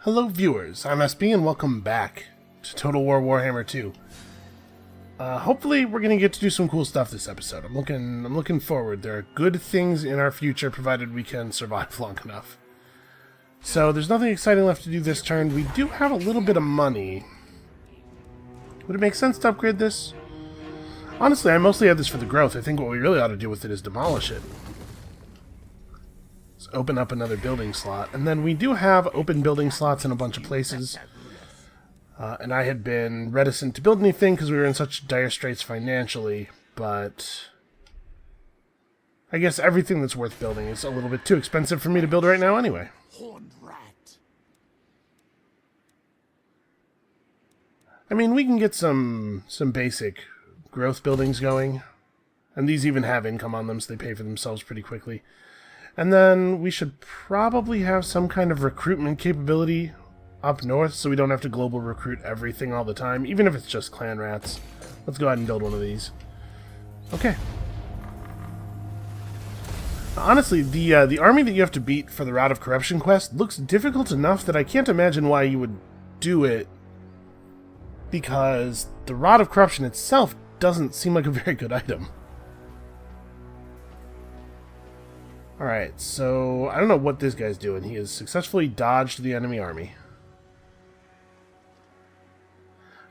Hello viewers, I'm SB and welcome back to Total War Warhammer 2. Hopefully we're going to get to do some cool stuff this episode. I'm looking forward. There are good things in our future provided we can survive long enough. So there's nothing exciting left to do this turn. We do have a little bit of money. Would it make sense to upgrade this? Honestly, I mostly had this for the growth. I think what we really ought to do with it is demolish it. Let's open up another building slot. And then we do have open building slots in a bunch of places. And I had been reticent to build anything because we were in such dire straits financially. But I guess everything that's worth building is a little bit too expensive for me to build right now anyway. I mean, we can get some basic growth buildings going. And these even have income on them, so they pay for themselves pretty quickly. And then we should probably have some kind of recruitment capability up north, so we don't have to global recruit everything all the time, even if it's just clan rats. Let's go ahead and build one of these. Okay. Honestly, the army that you have to beat for the Rod of Corruption quest looks difficult enough that I can't imagine why you would do it, because the Rod of Corruption itself doesn't seem like a very good item. Alright, so I don't know what this guy's doing. He has successfully dodged the enemy army.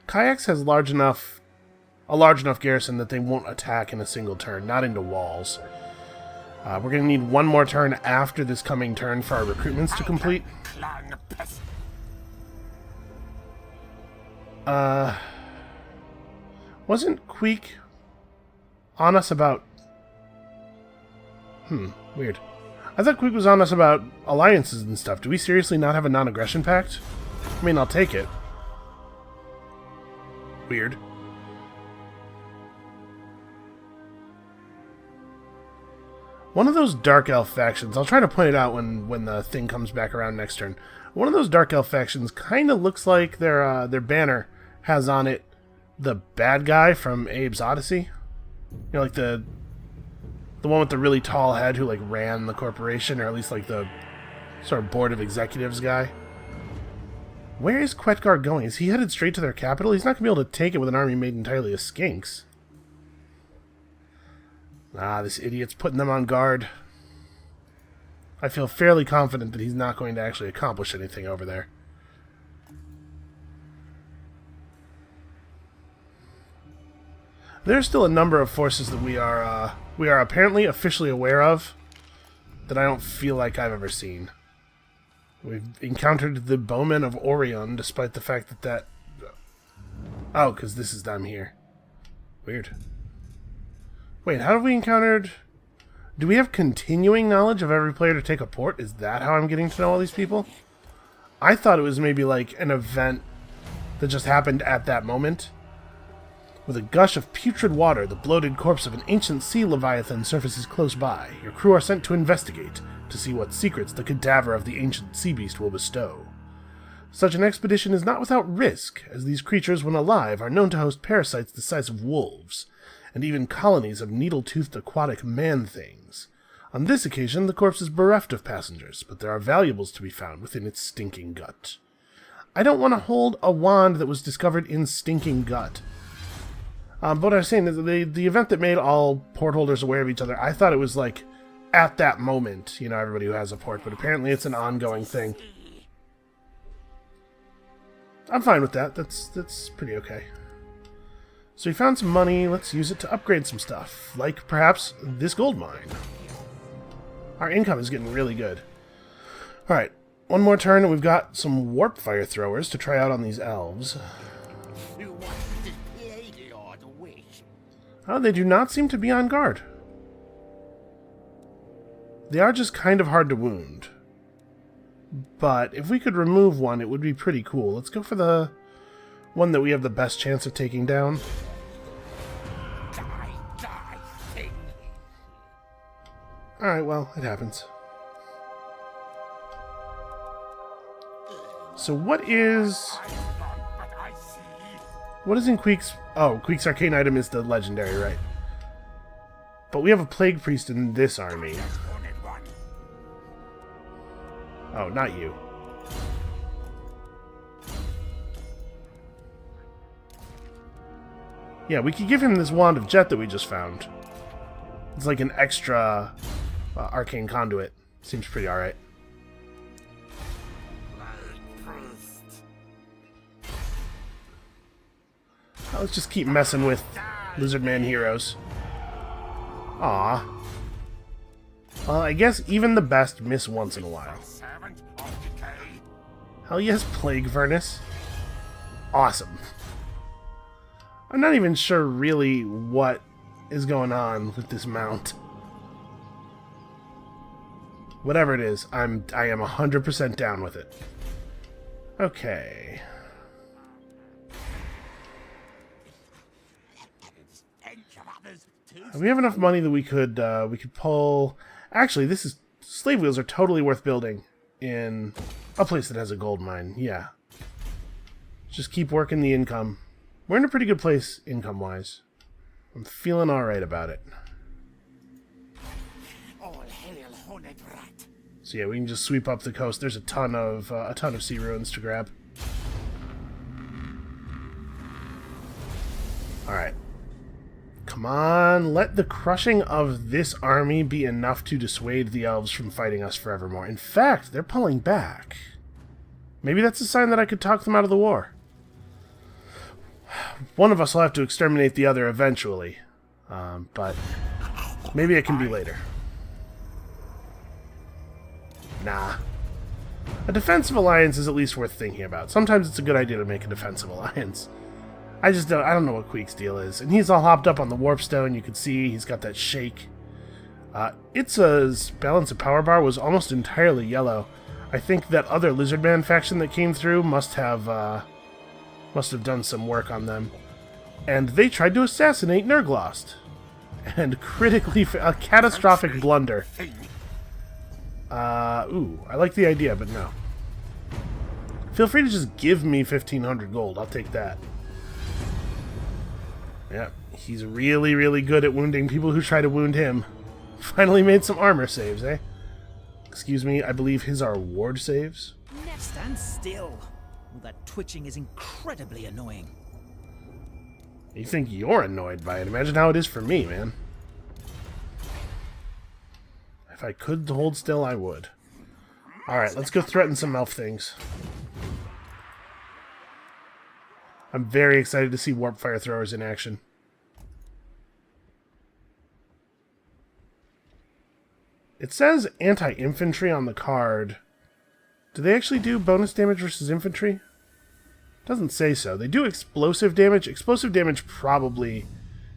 Kayaks has a large enough garrison that they won't attack in a single turn, not into walls. We're going to need one more turn after this coming turn for our recruitments to complete. Wasn't Queek on us about... Weird. I thought Queek was on us about alliances and stuff. Do we seriously not have a non-aggression pact? I mean, I'll take it. Weird. One of those Dark Elf factions, I'll try to point it out when the thing comes back around next turn. One of those Dark Elf factions kind of looks like their banner has on it the bad guy from Abe's Odyssey. You know, like the one with the really tall head who, like, ran the corporation, or at least, like, the sort of board of executives guy. Where is Quetgar going? Is he headed straight to their capital? He's not going to be able to take it with an army made entirely of skinks. Ah, this idiot's putting them on guard. I feel fairly confident that he's not going to actually accomplish anything over there. There's still a number of forces that we are apparently officially aware of that I don't feel like I've ever seen. We've encountered the Bowmen of Orion, despite the fact that oh, because this is them here. Weird. Wait, how have we encountered... Do we have continuing knowledge of every player to take a port? Is that how I'm getting to know all these people? I thought it was maybe like an event that just happened at that moment. With a gush of putrid water, the bloated corpse of an ancient sea leviathan surfaces close by. Your crew are sent to investigate, to see what secrets the cadaver of the ancient sea beast will bestow. Such an expedition is not without risk, as these creatures, when alive, are known to host parasites the size of wolves, and even colonies of needle-toothed aquatic man-things. On this occasion, the corpse is bereft of passengers, but there are valuables to be found within its stinking gut. I don't want to hold a wand that was discovered in stinking gut. But what I was saying is the event that made all port holders aware of each other, I thought it was like at that moment, you know, everybody who has a port, but apparently it's an ongoing thing. I'm fine with that. That's pretty okay. So we found some money. Let's use it to upgrade some stuff, like perhaps this gold mine. Our income is getting really good. All right, one more turn, and we've got some warp fire throwers to try out on these elves. Oh, they do not seem to be on guard. They are just kind of hard to wound. But if we could remove one, it would be pretty cool. Let's go for the one that we have the best chance of taking down. Alright, well, it happens. So what is in Queek's... Oh, Queek's arcane item is the legendary, right? But we have a plague priest in this army. Oh, not you. Yeah, we could give him this wand of jet that we just found. It's like an extra arcane conduit. Seems pretty alright. Let's just keep messing with Lizard Man heroes. Aw. Well, I guess even the best miss once in a while. Hell yes, Plague Furnace. Awesome. I'm not even sure really what is going on with this mount. Whatever it is, I am 100% down with it. Okay. We have enough money that we could pull. Actually, slave wheels are totally worth building in a place that has a gold mine. Yeah. Just keep working the income. We're in a pretty good place income-wise. I'm feeling all right about it. So yeah, we can just sweep up the coast. There's a ton of sea ruins to grab. All right. Come on, let the crushing of this army be enough to dissuade the elves from fighting us forevermore. In fact, they're pulling back. Maybe that's a sign that I could talk them out of the war. One of us will have to exterminate the other eventually. But maybe it can be later. Nah. A defensive alliance is at least worth thinking about. Sometimes it's a good idea to make a defensive alliance. I don't know what Queek's deal is. And he's all hopped up on the warp stone. You can see he's got that shake. Itza's balance of power bar was almost entirely yellow. I think that other Lizardman faction that came through must have done some work on them. And they tried to assassinate Nurglost. And critically, a catastrophic blunder. Ooh, I like the idea, but no. Feel free to just give me 1,500 gold. I'll take that. Yeah, he's really, really good at wounding people who try to wound him. Finally made some armor saves, eh? Excuse me, I believe his are ward saves. Stand still. All that twitching is incredibly annoying. You think you're annoyed by it? Imagine how it is for me, man. If I could hold still, I would. Alright, let's go threaten some elf things. I'm very excited to see warp fire throwers in action. It says anti-infantry on the card. Do they actually do bonus damage versus infantry? Doesn't say so. They do explosive damage. Explosive damage probably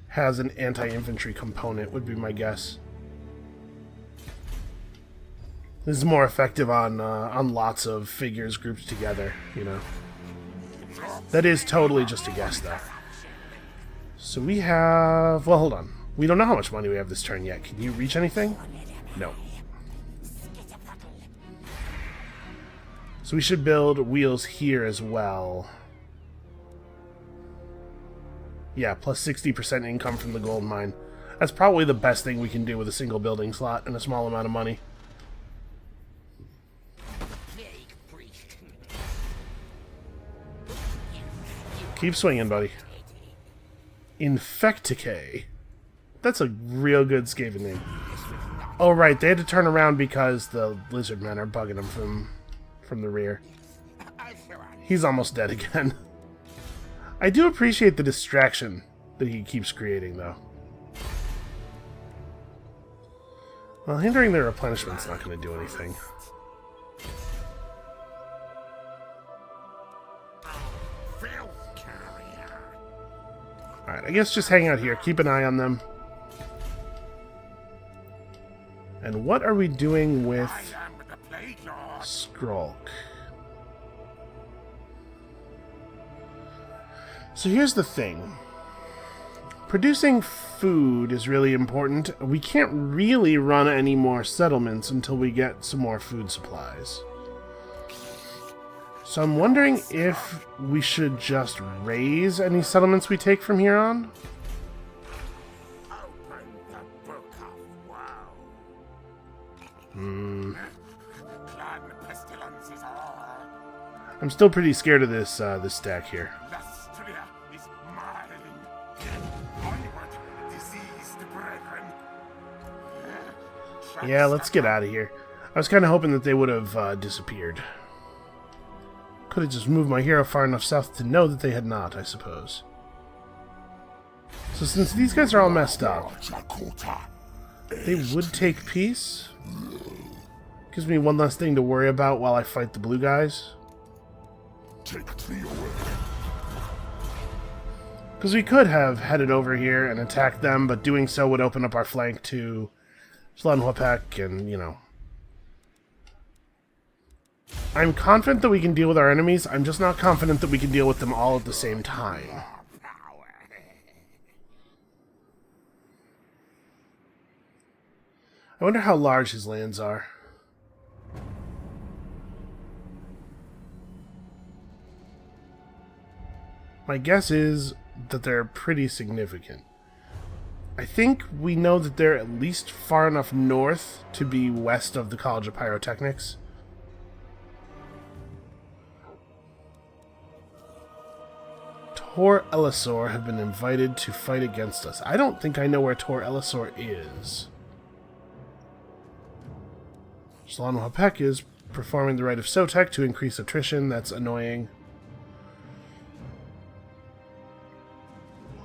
has an anti-infantry component, would be my guess. This is more effective on lots of figures grouped together, you know. That is totally just a guess, though. So we have... Well, hold on. We don't know how much money we have this turn yet. Can you reach anything? No. So we should build wheels here as well. Yeah, plus 60% income from the gold mine. That's probably the best thing we can do with a single building slot and a small amount of money. Keep swinging, buddy. Infecticay. That's a real good Skaven name. Oh, right. They had to turn around because the lizard men are bugging him from the rear. He's almost dead again. I do appreciate the distraction that he keeps creating, though. Well, hindering their replenishment's not going to do anything. Alright, I guess just hang out here. Keep an eye on them. And what are we doing with Skrolk? So here's the thing. Producing food is really important. We can't really run any more settlements until we get some more food supplies. So I'm wondering if we should just raise any settlements we take from here on. I'm still pretty scared of this this stack here. Yeah, let's get out of here. I was kind of hoping that they would have disappeared. Could have just moved my hero far enough south to know that they had not, I suppose. So since these guys are all messed up, they would take peace. Gives me one less thing to worry about while I fight the blue guys. Because we could have headed over here and attacked them, but doing so would open up our flank to Skrolk and, you know. I'm confident that we can deal with our enemies. I'm just not confident that we can deal with them all at the same time. I wonder how large his lands are. My guess is that they're pretty significant. I think we know that they're at least far enough north to be west of the College of Pyrotechnics. Tor Elisor have been invited to fight against us. I don't think I know where Tor Elisor is. Skrolk is performing the rite of Sotek to increase attrition. That's annoying.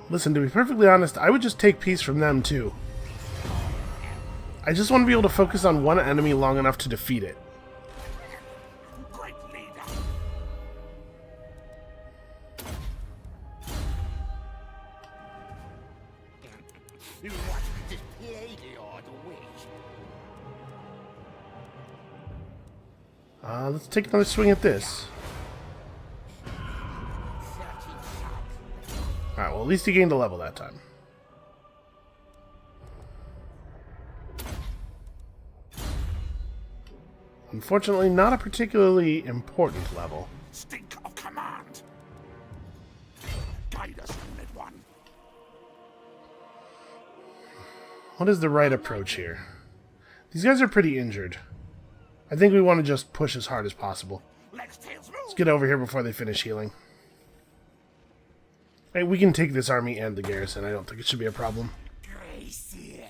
Listen, to be perfectly honest, I would just take peace from them, too. I just want to be able to focus on one enemy long enough to defeat it. Great leader. What this lady or the witch? Let's take another swing at this. Alright, well, at least he gained a level that time. Unfortunately, not a particularly important level. Stink of command. Guide us, Unit 1. What is the right approach here? These guys are pretty injured. I think we want to just push as hard as possible. Let's get over here before they finish healing. Hey, we can take this army and the garrison. I don't think it should be a problem. Gracie.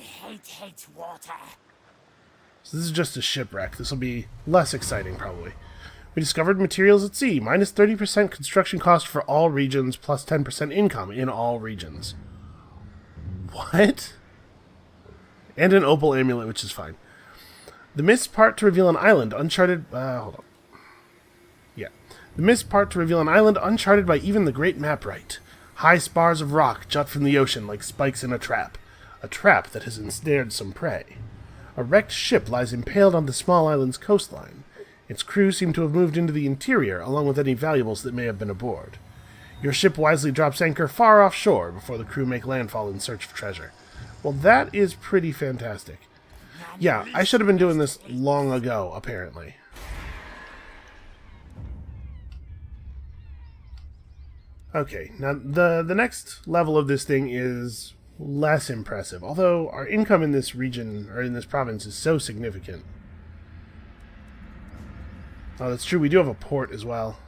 Hate water. So this is just a shipwreck. This will be less exciting, probably. We discovered materials at sea. Minus 30% construction cost for all regions, plus 10% income in all regions. What? And an opal amulet, which is fine. The mist part to reveal an island uncharted... hold on. Yeah. The mist part to reveal an island uncharted by even the great map right. High spars of rock jut from the ocean like spikes in a trap. A trap that has ensnared some prey. A wrecked ship lies impaled on the small island's coastline. Its crew seem to have moved into the interior, along with any valuables that may have been aboard. Your ship wisely drops anchor far offshore before the crew make landfall in search of treasure. Well, that is pretty fantastic. Yeah, I should have been doing this long ago, apparently. Okay, now the next level of this thing is less impressive, although our income in this region, or in this province, is so significant. Oh, that's true, we do have a port as well.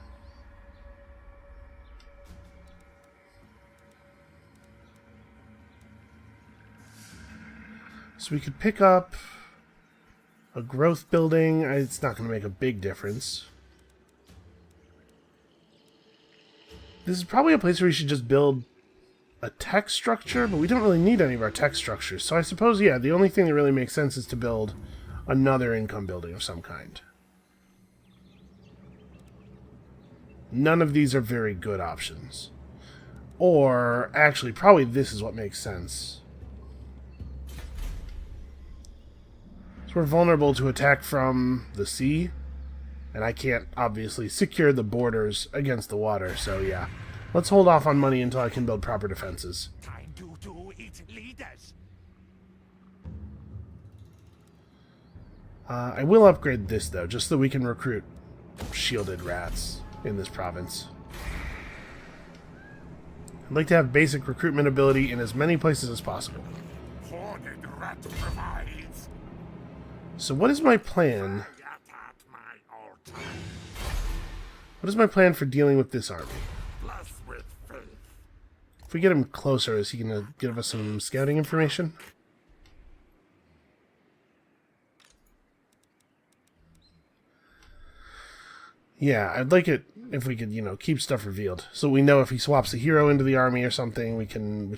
So we could pick up a growth building. It's not going to make a big difference. This is probably a place where we should just build a tech structure, but we don't really need any of our tech structures. So I suppose, yeah, the only thing that really makes sense is to build another income building of some kind. None of these are very good options. Or, actually, probably this is what makes sense. So we're vulnerable to attack from the sea. And I can't, obviously, secure the borders against the water, so yeah. Let's hold off on money until I can build proper defenses. Time to eat leaders. I will upgrade this, though, just so we can recruit shielded rats in this province. I'd like to have basic recruitment ability in as many places as possible. Hoarded rat provides. So what is my plan? What is my plan for dealing with this army? With faith. If we get him closer, is he going to give us some scouting information? Yeah, I'd like it if we could, you know, keep stuff revealed. So we know if he swaps a hero into the army or something, we can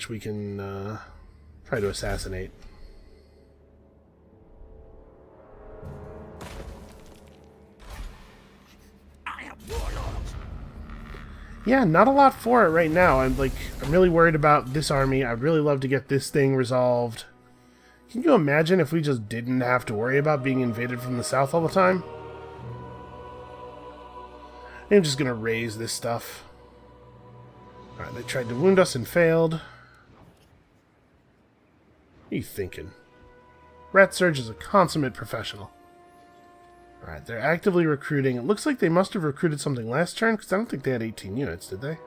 try to assassinate. I am warlords. Yeah, not a lot for it right now. I'm really worried about this army. I'd really love to get this thing resolved. Can you imagine if we just didn't have to worry about being invaded from the south all the time? I'm just gonna raise this stuff. Alright, they tried to wound us and failed. What are you thinking? Rat Surge is a consummate professional. Alright, they're actively recruiting. It looks like they must have recruited something last turn, because I don't think they had 18 units, did they?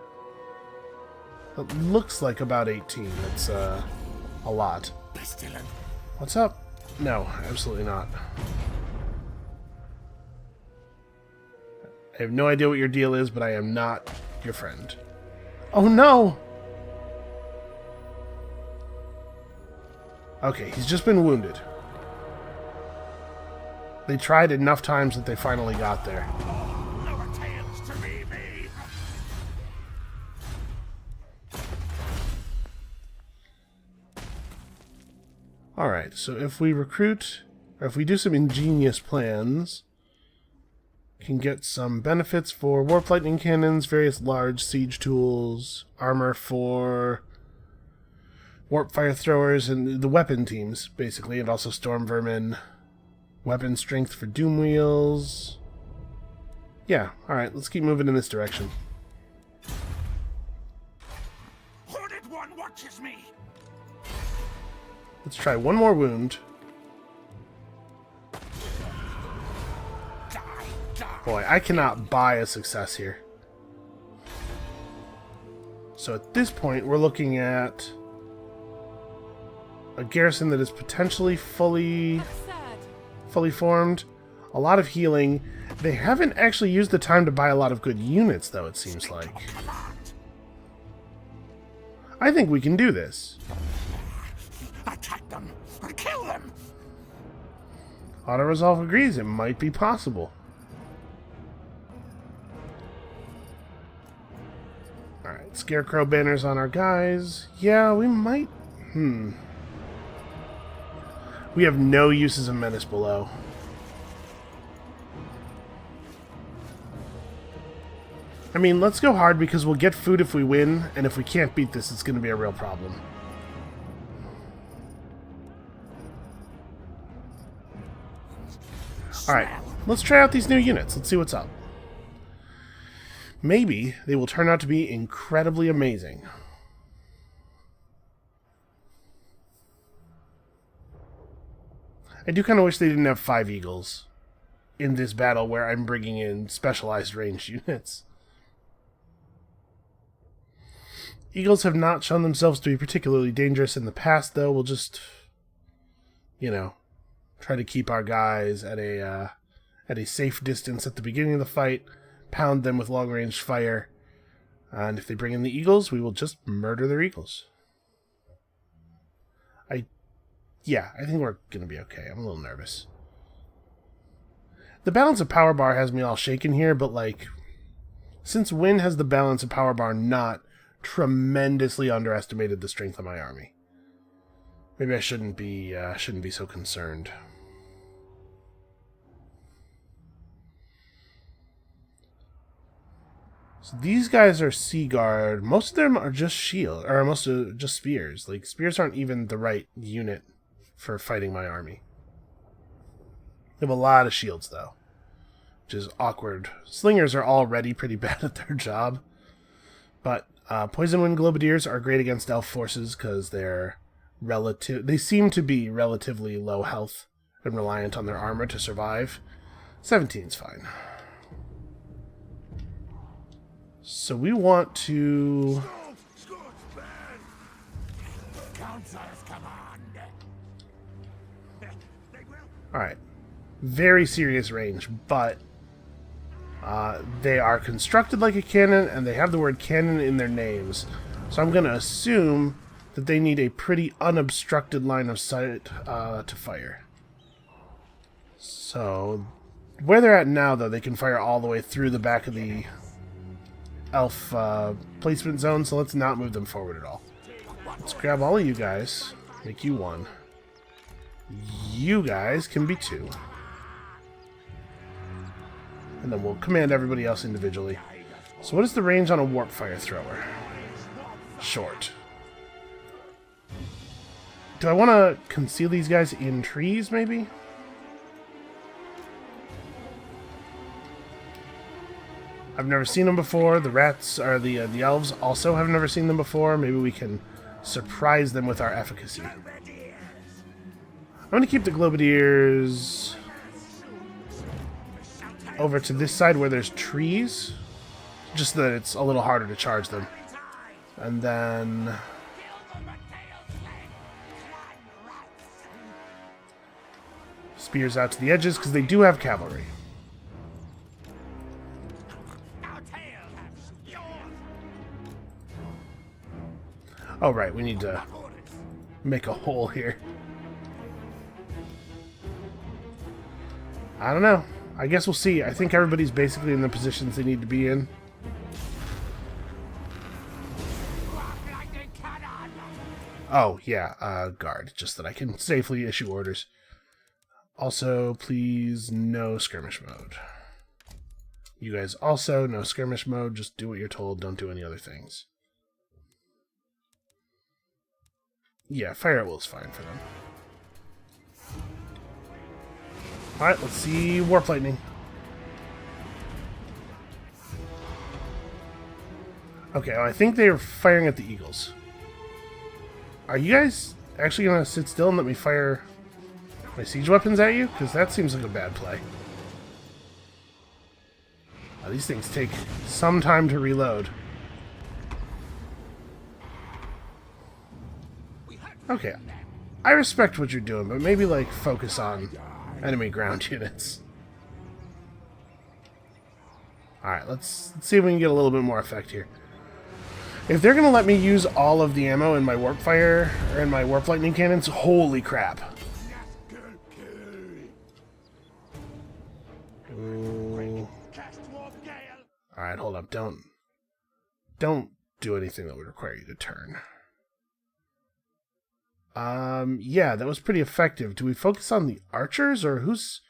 It looks like about 18. It's, a lot. Pestilent. What's up? No, absolutely not. I have no idea what your deal is, but I am not your friend. Oh no! Okay, he's just been wounded. They tried enough times that they finally got there. Lower tails to me. Alright, so if we recruit, or if we do some ingenious plans, can get some benefits for warp lightning cannons, various large siege tools, armor for warp fire throwers, and the weapon teams, basically, and also storm vermin, weapon strength for doom wheels. Yeah, alright, let's keep moving in this direction. Hoarded one watches me. Let's try one more wound. Boy, I cannot buy a success here. So at this point, we're looking at a garrison that is potentially fully formed. A lot of healing. They haven't actually used the time to buy a lot of good units, though, it seems like. I think we can do this. Attack them. Kill them. Auto-resolve agrees. It might be possible. Alright, Scarecrow banners on our guys. Yeah, we might... We have no uses of Menace below. I mean, let's go hard because we'll get food if we win, and if we can't beat this, it's going to be a real problem. Alright, let's try out these new units. Let's see what's up. Maybe they will turn out to be incredibly amazing. I do kind of wish they didn't have 5 eagles in this battle where I'm bringing in specialized ranged units. Eagles have not shown themselves to be particularly dangerous in the past, though. We'll just, you know, try to keep our guys at a safe distance at the beginning of the fight, pound them with long-range fire, and if they bring in the eagles, we will just murder their eagles. I think we're going to be okay. I'm a little nervous. The balance of power bar has me all shaken here, but, like, since when has the balance of power bar not tremendously underestimated the strength of my army? Maybe I shouldn't be so concerned. So these guys are Sea Guard. Most of them are just shield, or most of just spears. Like, spears aren't even the right unit for fighting my army. They have a lot of shields, though, which is awkward. Slingers are already pretty bad at their job, but Poison Wind Globadiers are great against elf forces because they seem to be relatively low health and reliant on their armor to survive. 17's fine. So we want to... Alright. Very serious range, but they are constructed like a cannon, and they have the word cannon in their names. So I'm going to assume that they need a pretty unobstructed line of sight to fire. So Where they're at now, though, they can fire all the way through the back of the elf placement zone, so let's not move them forward at all. Let's grab all of you guys, make you 1. You guys can be 2. And then we'll command everybody else individually. So what is the range on a warp fire thrower? Short. Do I want to conceal these guys in trees, maybe? I've never seen them before. The rats, or the elves, also have never seen them before. Maybe we can surprise them with our efficacy. I'm going to keep the globadiers over to this side where there's trees, just so that it's a little harder to charge them. And then spears out to the edges, because they do have cavalry. Oh, right, we need to make a hole here. I don't know. I guess we'll see. I think everybody's basically in the positions they need to be in. Oh, yeah, guard. Just that I can safely issue orders. Also, please, no skirmish mode. You guys also, no skirmish mode. Just do what you're told. Don't do any other things. Yeah, fire at will is fine for them. Alright, let's see Warp Lightning. Okay, well, I think they're firing at the eagles. Are you guys actually going to sit still and let me fire my siege weapons at you? Because that seems like a bad play. These things take some time to reload. Okay, I respect what you're doing, but maybe, like, focus on enemy ground units. Alright, let's see if we can get a little bit more effect here. If they're going to let me use all of the ammo in my warp fire, or in my warp lightning cannons, holy crap. Alright, hold up, don't do anything that would require you to turn. Yeah, that was pretty effective. Do we focus on the archers, or who's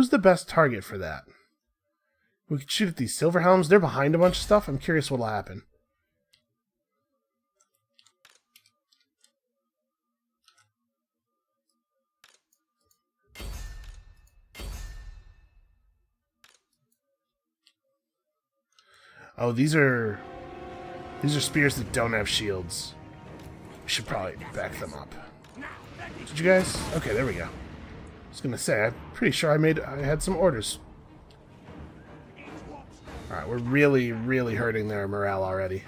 the best target for that? We could shoot at these silver helms. They're behind a bunch of stuff. I'm curious what'll happen. Oh, these are spears that don't have shields. We should probably back them up. Did you guys? Okay, there we go. I was gonna say, I'm pretty sure I had some orders. Alright, we're really, really hurting their morale already.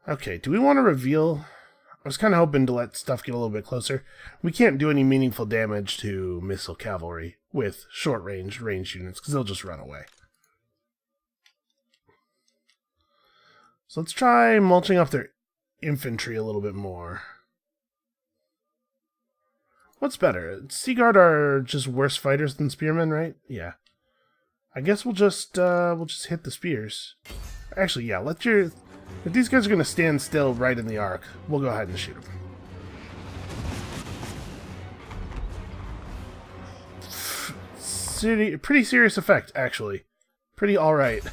Okay, do we want to reveal? I was kind of hoping to let stuff get a little bit closer. We can't do any meaningful damage to missile cavalry with short-range ranged units, because they'll just run away. So let's try mulching off their infantry a little bit more. What's better? Sea Guard are just worse fighters than spearmen, right? Yeah. I guess we'll just hit the spears. Actually, yeah, if these guys are going to stand still right in the arc, we'll go ahead and shoot them. Pretty serious effect, actually. Pretty alright.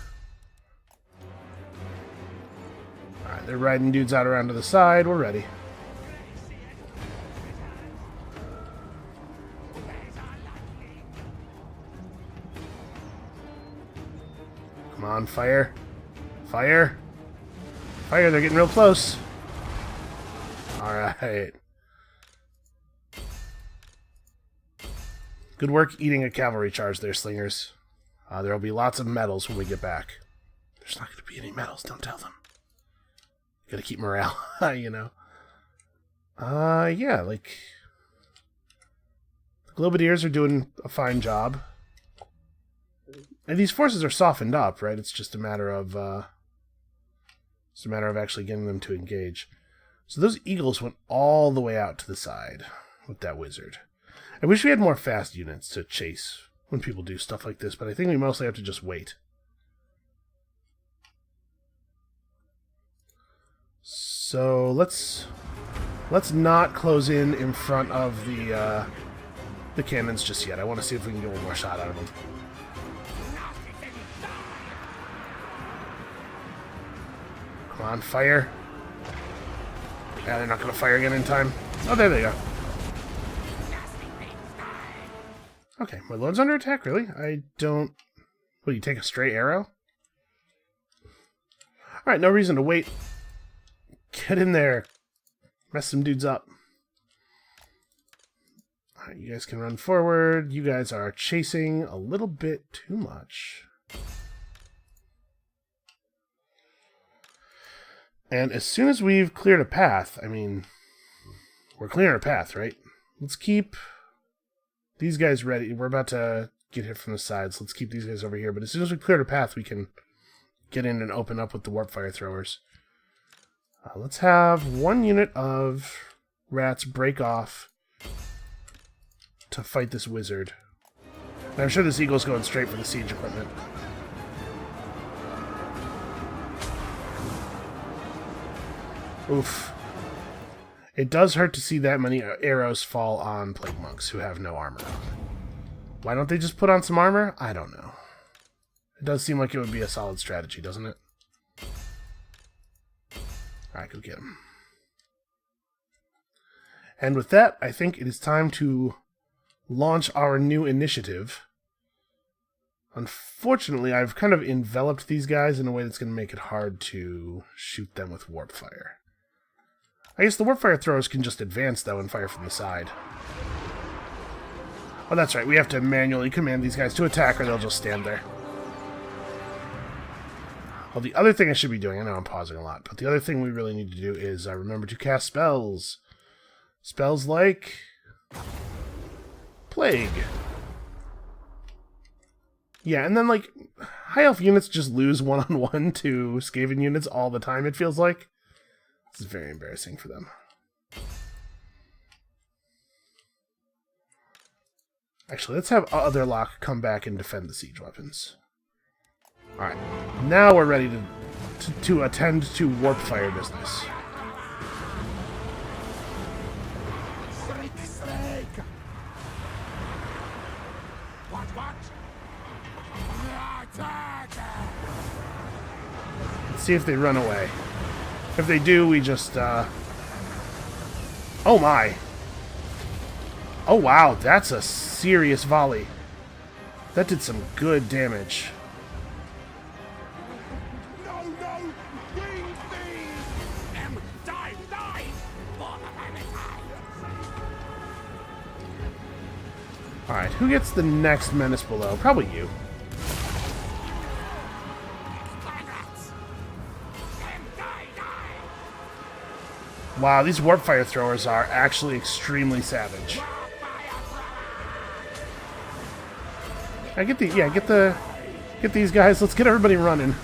Alright, they're riding dudes out around to the side. We're ready. Come on, fire. Fire. Fire, they're getting real close. Alright. Good work eating a cavalry charge there, slingers. There'll be lots of medals when we get back. There's not going to be any medals, don't tell them. Gotta keep morale high, you know. Yeah, like... The Globadiers are doing a fine job. And these forces are softened up, right? It's just a matter of... It's a matter of actually getting them to engage. So those eagles went all the way out to the side. with that wizard. I wish we had more fast units to chase when people do stuff like this, but I think we mostly have to just wait. So let's not close in front of the cannons just yet. I want to see if we can get one more shot out of them. Come on, fire. Yeah, they're not going to fire again in time. Oh, there they go. Okay, my lord's under attack, really? I don't... What, you take a stray arrow? Alright, no reason to wait. Get in there. Mess some dudes up. Alright, you guys can run forward. You guys are chasing a little bit too much. And as soon as we've cleared a path, I mean, we're clearing a path, right? Let's keep these guys ready. We're about to get hit from the sides. Let's keep these guys over here. But as soon as we cleared a path, we can get in and open up with the warp fire throwers. Let's have one unit of rats break off to fight this wizard. And I'm sure this eagle's going straight for the siege equipment. Oof. It does hurt to see that many arrows fall on plague monks who have no armor on. Why don't they just put on some armor? I don't know. It does seem like it would be a solid strategy, doesn't it? Alright, go get him. And with that, I think it is time to launch our new initiative. Unfortunately, I've kind of enveloped these guys in a way that's going to make it hard to shoot them with warp fire. I guess the warp fire throwers can just advance, though, and fire from the side. Oh, that's right. We have to manually command these guys to attack, or they'll just stand there. Well, the other thing I should be doing, I know I'm pausing a lot, but the other thing we really need to do is remember to cast spells. Spells like Plague. Yeah, and then, like, high elf units just lose one-on-one to Skaven units all the time, it feels like. This is very embarrassing for them. Actually, let's have Otherlock come back and defend the siege weapons. Alright, now we're ready to attend to warp fire business. Let's see if they run away. If they do, we just, Oh my! Oh wow, that's a serious volley. That did some good damage. Alright, who gets the next menace below? Probably you. Wow, these warp fire throwers are actually extremely savage. I get these guys. Let's get everybody running.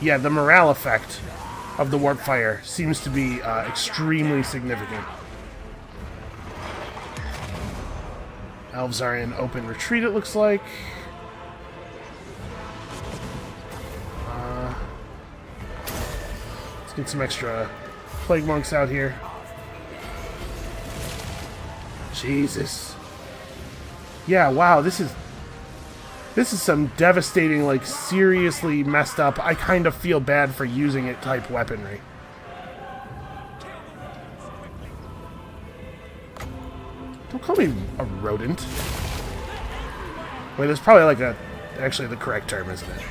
Yeah, the morale effect of the warp fire seems to be extremely significant. Elves are in open retreat, it looks like. Let's get some extra plague monks out here. Jesus. Yeah, wow, this is some devastating, like, seriously messed up, I kind of feel bad for using it type weaponry. Don't call me a rodent. Wait, there's probably like actually the correct term, isn't it?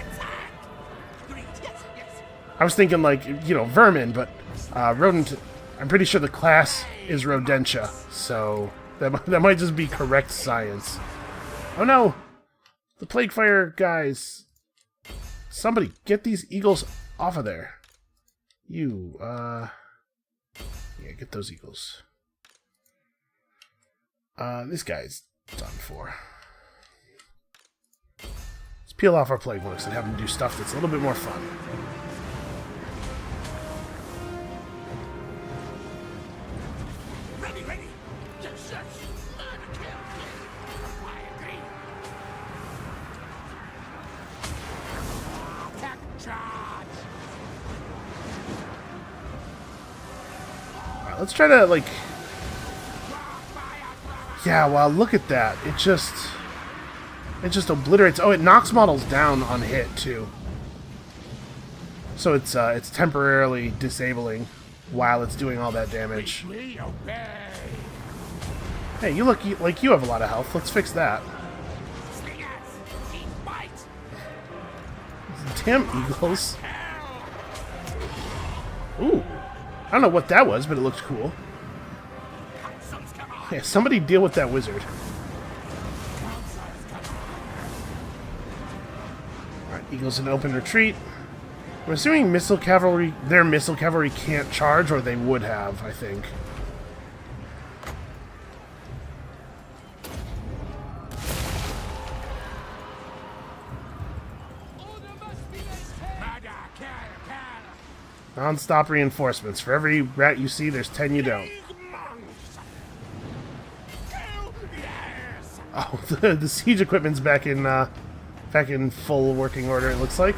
I was thinking like, you know, vermin, but rodent, I'm pretty sure the class is rodentia, so that might just be correct science. Oh no! The plague fire guys. Somebody get these eagles off of there. You, yeah, get those eagles. This guy's done for. Let's peel off our plague monks and have them do stuff that's a little bit more fun. Alright, let's try to, like... Yeah, wow, look at that. It just obliterates... Oh, it knocks models down on hit, too. So it's temporarily disabling while it's doing all that damage. Hey, you look like you have a lot of health. Let's fix that. Damn eagles. Ooh. I don't know what that was, but it looked cool. Yeah, somebody deal with that wizard. Alright, eagles in open retreat. I'm assuming their missile cavalry can't charge, or they would have, I think. Non-stop reinforcements. For every rat you see, there's 10 you don't. Oh, the siege equipment's back in full working order, it looks like.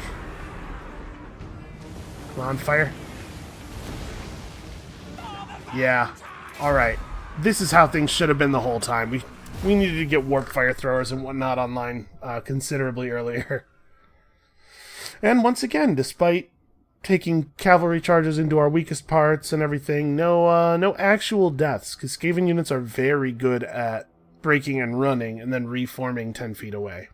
Come on, fire. Yeah. Alright. This is how things should have been the whole time. We needed to get warp fire throwers and whatnot online considerably earlier. And once again, despite taking cavalry charges into our weakest parts and everything, no actual deaths, because Skaven units are very good at breaking and running and then reforming 10 feet away.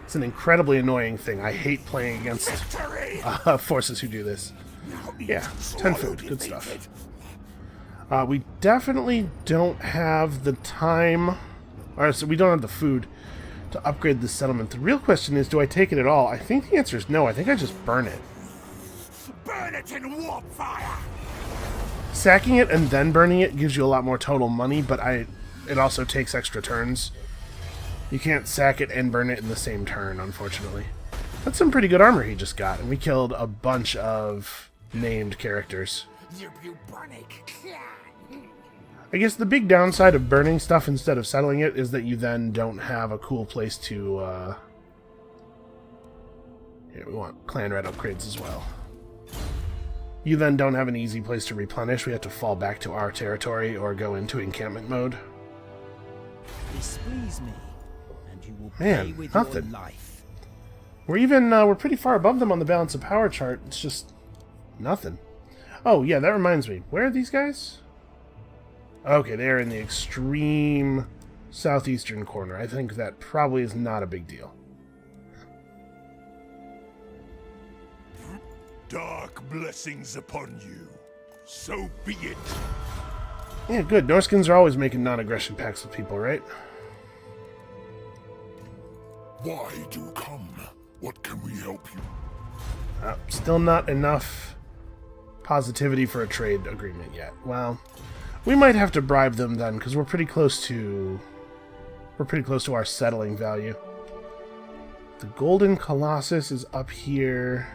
It's an incredibly annoying thing. I hate playing against forces who do this. Yeah, 10 food. Good stuff. We definitely don't have the time, or so we don't have the food to upgrade the settlement. The real question is, do I take it at all? I think the answer is no. I think I just burn it. Burn it in warp fire! Sacking it and then burning it gives you a lot more total money, but it also takes extra turns. You can't sack it and burn it in the same turn, unfortunately. That's some pretty good armor he just got, and we killed a bunch of named characters. I guess the big downside of burning stuff instead of settling it is that you then don't have a cool place to, Here, we want clan red upgrades as well. You then don't have an easy place to replenish. We have to fall back to our territory or go into encampment mode. Displease me, and you will Man, pay with nothing. your life. We're pretty far above them on the balance of power chart. It's just nothing. Oh, yeah, that reminds me. Where are these guys? Okay, they're in the extreme southeastern corner. I think that probably is not a big deal. Dark blessings upon you. So be it. Yeah, good. Norskins are always making non-aggression pacts with people, right? Why do come? What can we help you? Still not enough positivity for a trade agreement yet. Well, we might have to bribe them then, because we're pretty close to our settling value. The Golden Colossus is up here.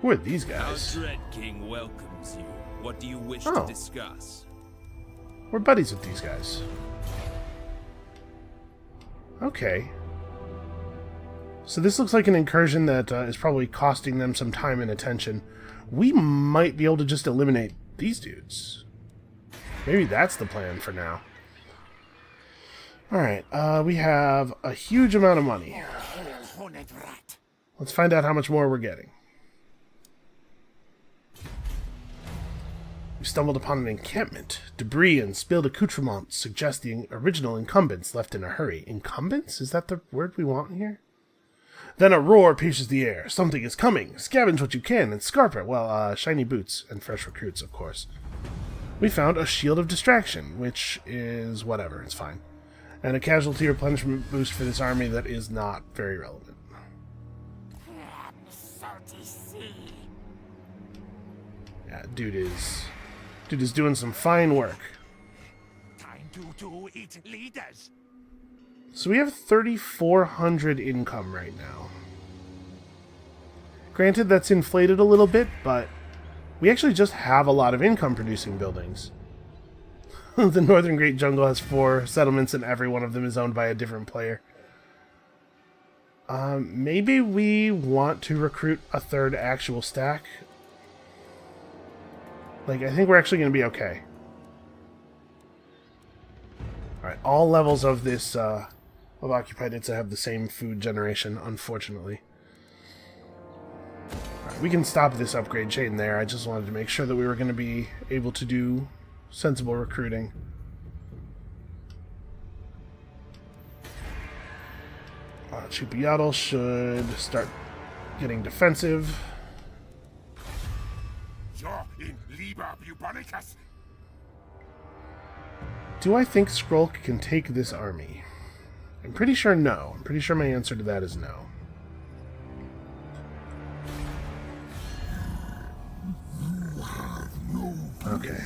Who are these guys? Our Dread King welcomes you. What do you wish Oh. to discuss? We're buddies with these guys. Okay. So this looks like an incursion that is probably costing them some time and attention. We might be able to just eliminate these dudes. Maybe that's the plan for now. Alright, we have a huge amount of money. Let's find out how much more we're getting. We stumbled upon an encampment. Debris and spilled accoutrements suggest the original incumbents left in a hurry. Incumbents? Is that the word we want here? Then a roar pierces the air. Something is coming. Scavenge what you can and scarp it. Well, shiny boots and fresh recruits, of course. We found a shield of distraction, which is whatever. It's fine. And a casualty replenishment boost for this army that is not very relevant. Yeah, dude is doing some fine work. Time to eat leaders. So we have 3,400 income right now. Granted, that's inflated a little bit, but we actually just have a lot of income producing buildings. The Northern Great Jungle has 4 settlements, and every one of them is owned by a different player. Maybe we want to recruit a 3rd actual stack. Like, I think we're actually going to be okay. Alright, all levels of this, of Occupied Itza have the same food generation, unfortunately. Alright, we can stop this upgrade chain there. I just wanted to make sure that we were going to be able to do sensible recruiting. Chupiatl should start getting defensive. Do I think Skrolk can take this army? I'm pretty sure no. I'm pretty sure my answer to that is no. Okay.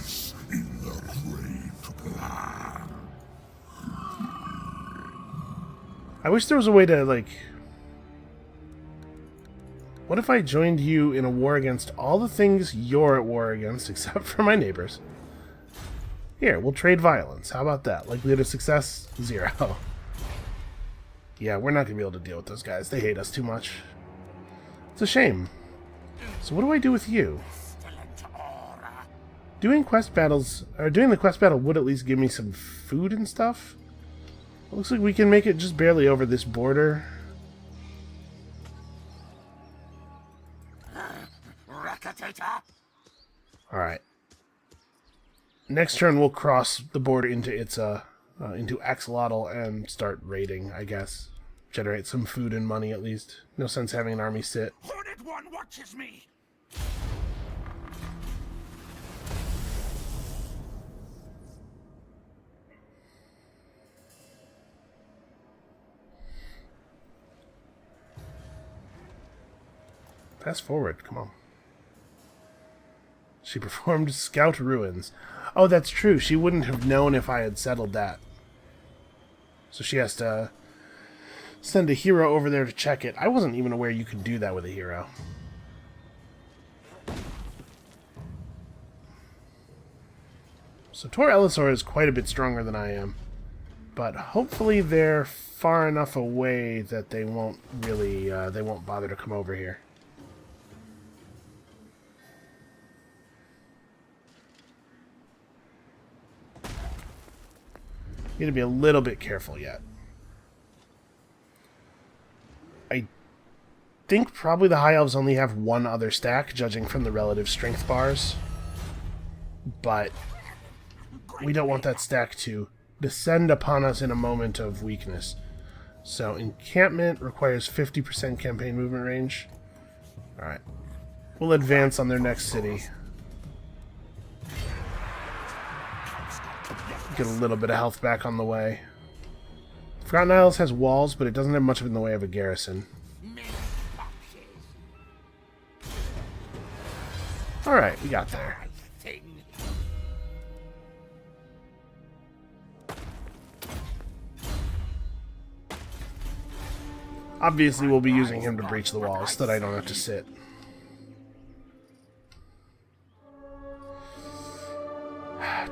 I wish there was a way to, like... What if I joined you in a war against all the things you're at war against, except for my neighbors? Here, we'll trade violence. How about that? Likelihood of success? 0. Yeah, we're not going to be able to deal with those guys. They hate us too much. It's a shame. So what do I do with you? Doing quest battles... Or doing the quest battle would at least give me some food and stuff. It looks like we can make it just barely over this border. Alright. Next turn we'll cross the border into into Axolotl and start raiding, I guess. Generate some food and money at least. No sense having an army sit. Hooded one watches me. Fast forward, come on. She performed Scout Ruins. Oh, that's true. She wouldn't have known if I had settled that. So she has to send a hero over there to check it. I wasn't even aware you could do that with a hero. So Tor Elisor is quite a bit stronger than I am. But hopefully they're far enough away that they won't really, they won't bother to come over here. Need to be a little bit careful yet. I think probably the High Elves only have 1 other stack, judging from the relative strength bars. But we don't want that stack to descend upon us in a moment of weakness. So encampment requires 50% campaign movement range. Alright. We'll advance on their next city. Get a little bit of health back on the way. Forgotten Isles has walls, but it doesn't have much in the way of a garrison. Alright, we got there. Obviously, we'll be using him to breach the walls so that I don't have to sit.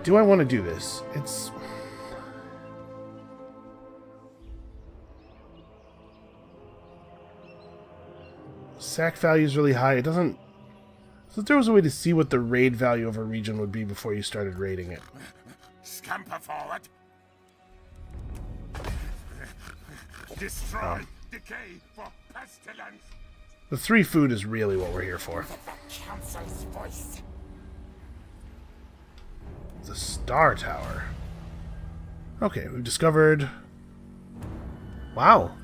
Do I want to do this? It's... Sack value is really high. It doesn't... So if there was a way to see what the raid value of a region would be before you started raiding it. Scamper forward. Destroy. Decay for pestilence. The 3 food is really what we're here for. Council's voice. The Star Tower. Okay, we've discovered... Wow.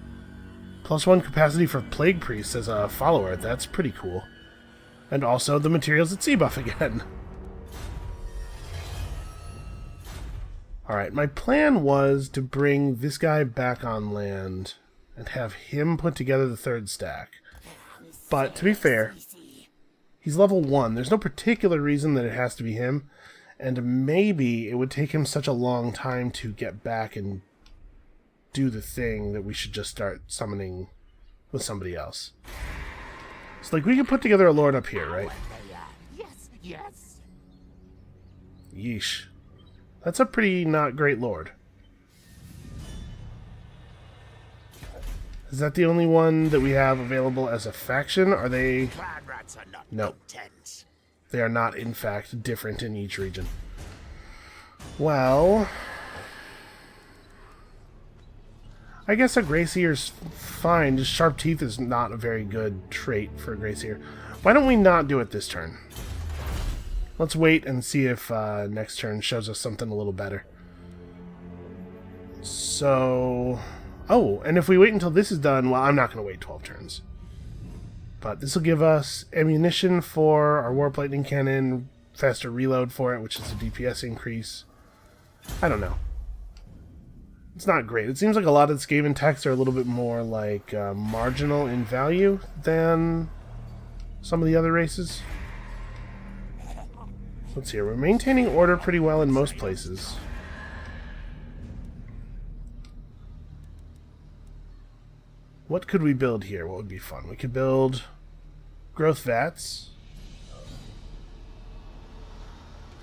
+1 capacity for Plague Priests as a follower. That's pretty cool. And also the materials at sea buff again. Alright, my plan was to bring this guy back on land and have him put together the 3rd stack. But, to be fair, he's level 1. There's no particular reason that it has to be him. And maybe it would take him such a long time to get back and do the thing that we should just start summoning with somebody else. So, like, we could put together a lord up here, right? Yes, yes. Yeesh. That's a pretty not great lord. Is that the only one that we have available as a faction? Are they... Clan rats are not No. intense. They are not, in fact, different in each region. Well... I guess a Grey Seer's fine. Just Sharp Teeth is not a very good trait for a Grey Seer. Why don't we not do it this turn? Let's wait and see if next turn shows us something a little better. So... Oh, and if we wait until this is done, well, I'm not going to wait 12 turns. But this will give us ammunition for our Warp Lightning Cannon, faster reload for it, which is a DPS increase. I don't know. It's not great. It seems like a lot of the Skaven techs are a little bit more like marginal in value than some of the other races. Let's see, we're maintaining order pretty well in most places. What could we build here? What would be fun? We could build growth vats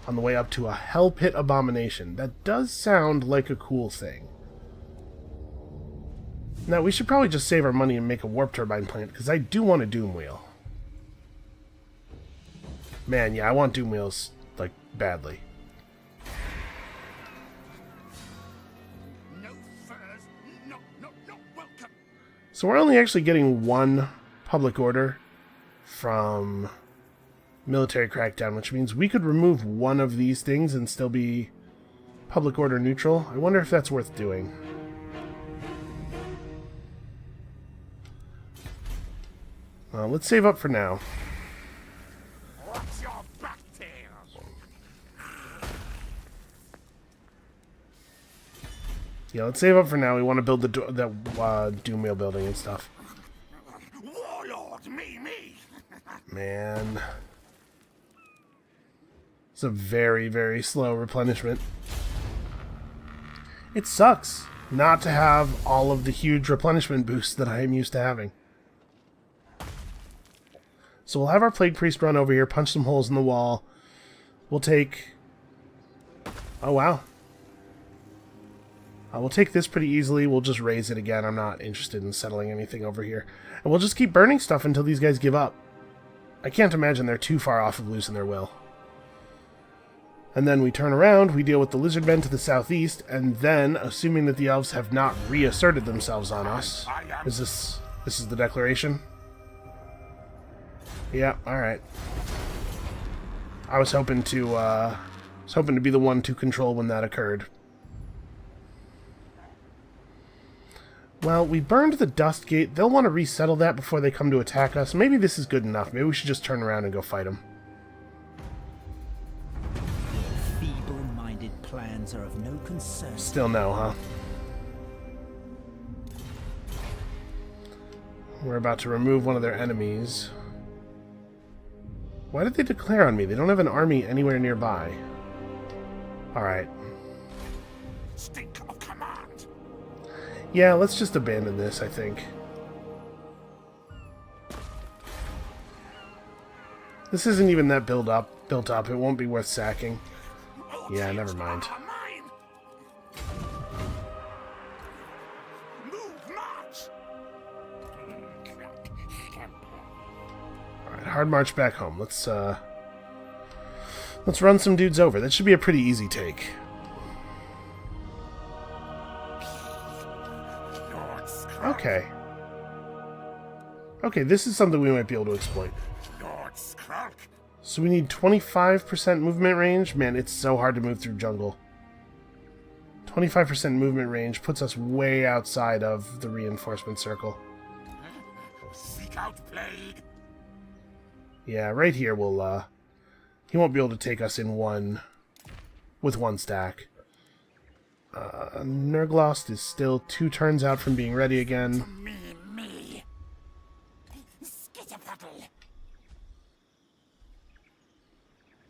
on the way up to a Hell Pit Abomination. That does sound like a cool thing. Now, we should probably just save our money and make a warp turbine plant, because I do want a doom wheel. Man, yeah, I want doom wheels, like, badly. No furs, no welcome. So we're only actually getting one public order from military crackdown, which means we could remove one of these things and still be public order neutral. I wonder if that's worth doing. Let's save up for now. What's your back tails? Yeah, let's save up for now. We want to build that doom wheel building and stuff. Warlord, me. Man. It's a very, very slow replenishment. It sucks not to have all of the huge replenishment boosts that I am used to having. So we'll have our Plague Priest run over here, punch some holes in the wall. We'll take... Oh, wow. We'll take this pretty easily. We'll just raise it again. I'm not interested in settling anything over here. And we'll just keep burning stuff until these guys give up. I can't imagine they're too far off of losing their will. And then we turn around, we deal with the lizard men to the southeast, and then, assuming that the elves have not reasserted themselves on us... Is this is the declaration? Yeah, alright. I was hoping to be the one to control when that occurred. Well, we burned the dust gate. They'll want to resettle that before they come to attack us. Maybe this is good enough. Maybe we should just turn around and go fight them. Feeble-minded plans are of no concern. Still no, huh? We're about to remove one of their enemies. Why did they declare on me? They don't have an army anywhere nearby. Alright. Stink of command. Yeah, let's just abandon this, I think. This isn't even that built up. It won't be worth sacking. Yeah, never mind. Move, march. Alright, hard march back home. Let's run some dudes over. That should be a pretty easy take. Okay. Okay, this is something we might be able to exploit. Lord Skrolk. So we need 25% movement range. Man, it's so hard to move through jungle. 25% movement range puts us way outside of the reinforcement circle. Seek out plague. Yeah, right here we'll, he won't be able to take us in with one stack. Nurglost is still 2 turns out from being ready again. Me. Skitterpuddle.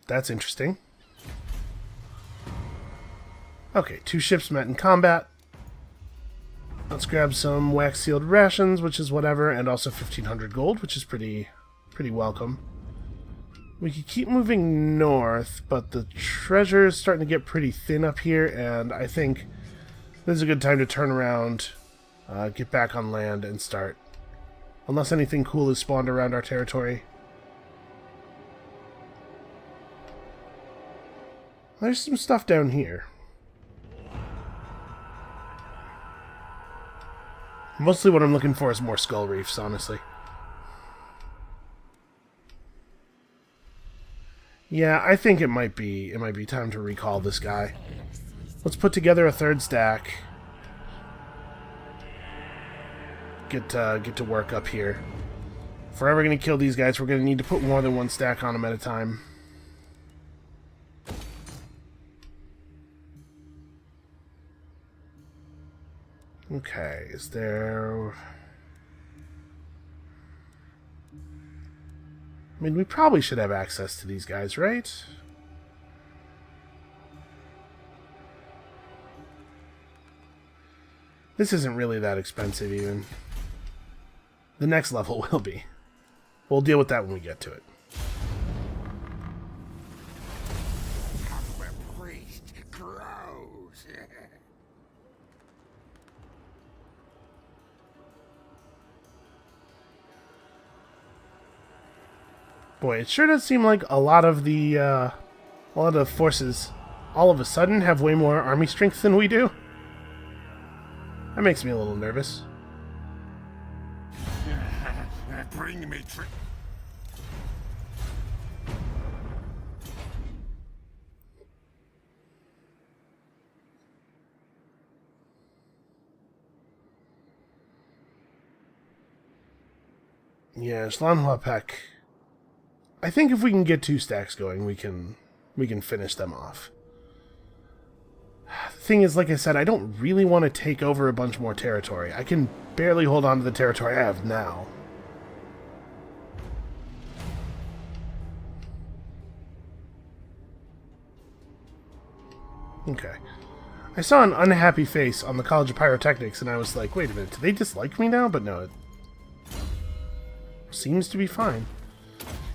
That's interesting. Okay, 2 ships met in combat. Let's grab some wax-sealed rations, which is whatever, and also 1,500 gold, which is pretty welcome. We could keep moving north, but the treasure is starting to get pretty thin up here, and I think this is a good time to turn around, get back on land, and start. Unless anything cool is spawned around our territory. There's some stuff down here. Mostly what I'm looking for is more skull reefs, honestly. Yeah, I think it might be time to recall this guy. Let's put together a third stack. Get to work up here. If we're ever going to kill these guys, we're going to need to put more than one stack on them at a time. Okay, is there... I mean, we probably should have access to these guys, right? This isn't really that expensive, even. The next level will be. We'll deal with that when we get to it. Where priest grows. Boy, it sure does seem like a lot of the forces all of a sudden have way more army strength than we do. That makes me a little nervous. Bring me Yeah, Schlanhuapek. I think if we can get 2 stacks going, we can finish them off. The thing is, like I said, I don't really want to take over a bunch more territory. I can barely hold on to the territory I have now. Okay. I saw an unhappy face on the College of Pyrotechnics, and I was like, wait a minute, do they dislike me now? But no, it seems to be fine.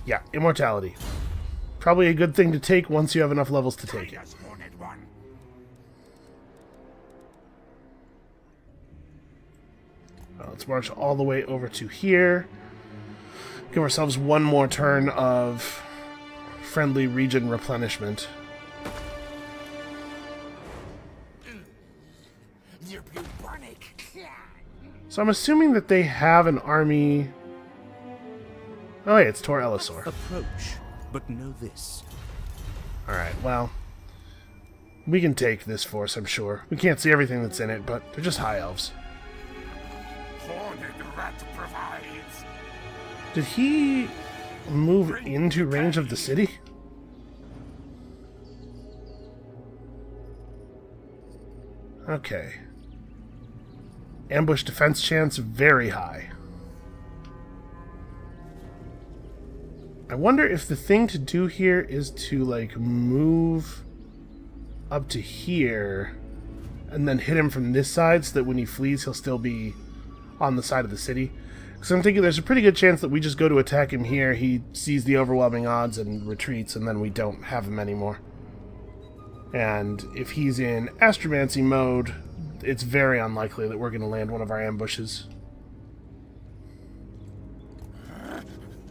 Yeah, immortality. Probably a good thing to take once you have enough levels to take it. Let's march all the way over to here. Give ourselves one more turn of friendly region replenishment. So I'm assuming that they have an army... Oh, hey, it's Tor Elisor. Approach, but know this. Alright, well... we can take this force, I'm sure. We can't see everything that's in it, but they're just high elves. Did he move into range of the city? Okay. Ambush defense chance very high. I wonder if the thing to do here is to, like, move up to here and then hit him from this side so that when he flees he'll still be on the side of the city. Because I'm thinking there's a pretty good chance that we just go to attack him here, he sees the overwhelming odds and retreats, and then we don't have him anymore. And if he's in astromancy mode, it's very unlikely that we're going to land one of our ambushes.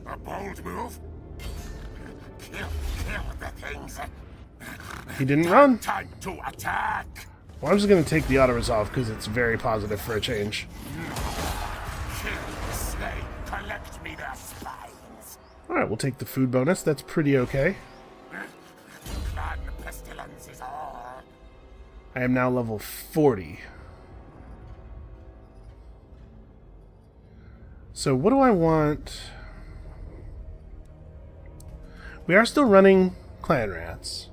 A bold move. Kill the things. He didn't run. Time to attack. Well, I'm just going to take the auto-resolve because it's very positive for a change. Kill, slay, collect me their spines. Alright, we'll take the food bonus. That's pretty okay. Clan pestilence is all. I am now level 40. So what do I want? We are still running clan rats.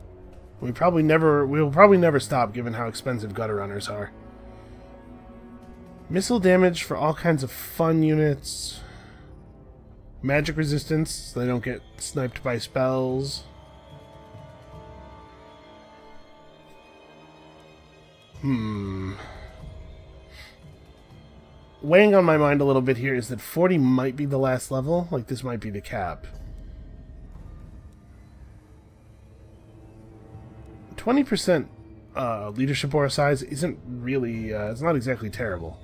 We'll probably never stop given how expensive gutter runners are. Missile damage for all kinds of fun units. Magic resistance, so they don't get sniped by spells. Weighing on my mind a little bit here is that 40 might be the last level. Like, this might be the cap. 20% leadership aura size isn't really, it's not exactly terrible.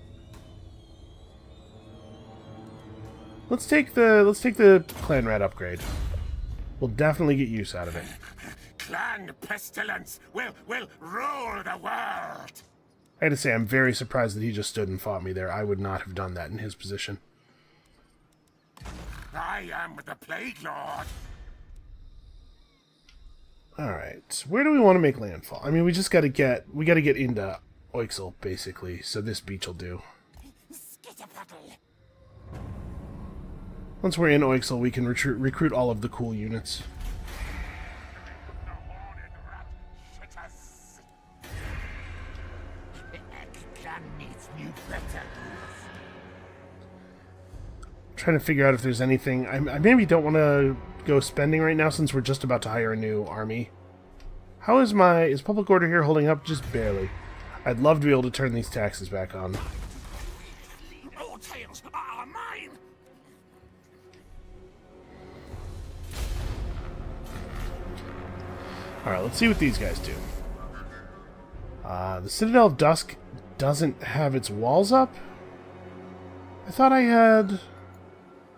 Let's take the clan rat upgrade. We'll definitely get use out of it. Clan pestilence will rule the world. I had to say, I'm very surprised that he just stood and fought me there. I would not have done that in his position. I am the Plague Lord. Alright, where do we want to make landfall? I mean, we gotta get into Oixel, basically, so this beach will do. Skitterpuddle. Once we're in Oixel, we can recruit all of the cool units. The horned rat shitters. The Clan needs new better. Trying to figure out if there's anything. I maybe don't want to go spending right now since we're just about to hire a new army. How is public order here holding up? Just barely. I'd love to be able to turn these taxes back on. All tales are mine. Alright, let's see what these guys do. The Citadel of Dusk doesn't have its walls up? I thought I had...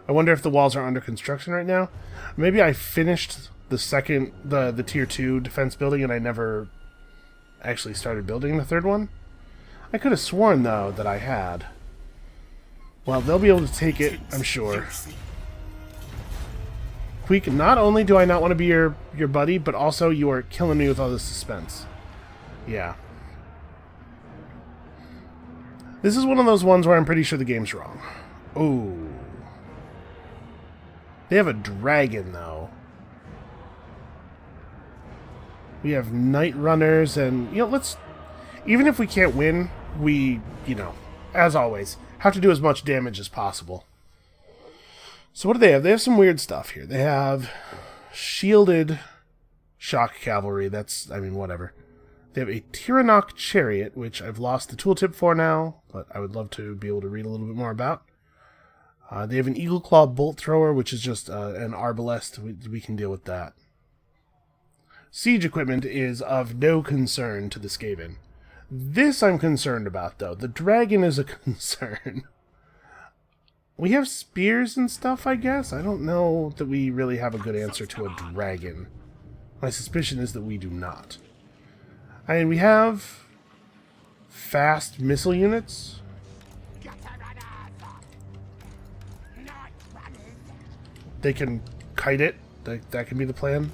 I wonder if the walls are under construction right now. Maybe I finished the tier 2 defense building and I never actually started building the third one. I could have sworn, though, that I had. Well, they'll be able to take it, I'm sure. Queek, not only do I not want to be your buddy, but also you are killing me with all this suspense. Yeah. This is one of those ones where I'm pretty sure the game's wrong. Ooh. They have a dragon, though. We have night runners, and, you know, let's... Even if we can't win, we, you know, as always, have to do as much damage as possible. So what do they have? They have some weird stuff here. They have shielded shock cavalry. That's, I mean, whatever. They have a Tyrannok chariot, which I've lost the tooltip for now, but I would love to be able to read a little bit more about. They have an Eagle Claw bolt thrower, which is just an arbalest. We can deal with that. Siege equipment is of no concern to the Skaven. This I'm concerned about, though. The dragon is a concern. We have spears and stuff, I guess? I don't know that we really have a good answer to a dragon. My suspicion is that we do not. I mean, we have fast missile units. They can kite it. That can be the plan.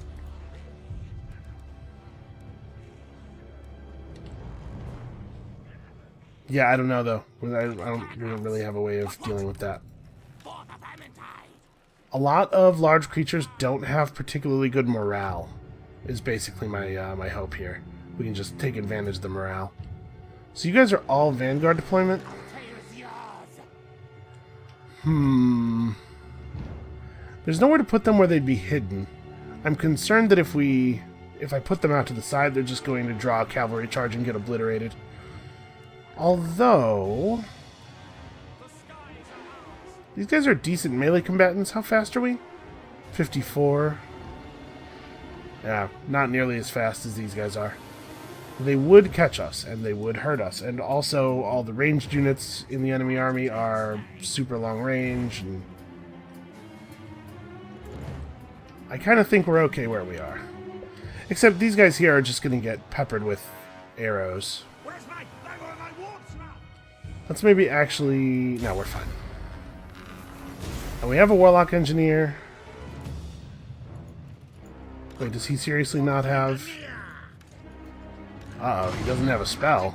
Yeah, I don't know, though. We don't really have a way of dealing with that. A lot of large creatures don't have particularly good morale, is basically my hope here. We can just take advantage of the morale. So you guys are all Vanguard deployment? There's nowhere to put them where they'd be hidden. I'm concerned that if I put them out to the side, they're just going to draw a cavalry charge and get obliterated. Although... These guys are decent melee combatants. How fast are we? 54. Yeah, not nearly as fast as these guys are. They would catch us, and they would hurt us. And also, all the ranged units in the enemy army are super long range, and... I kind of think we're okay where we are. Except these guys here are just going to get peppered with arrows. Let's maybe actually... No, we're fine. And we have a Warlock Engineer. Wait, does he seriously not have... Uh-oh, he doesn't have a spell.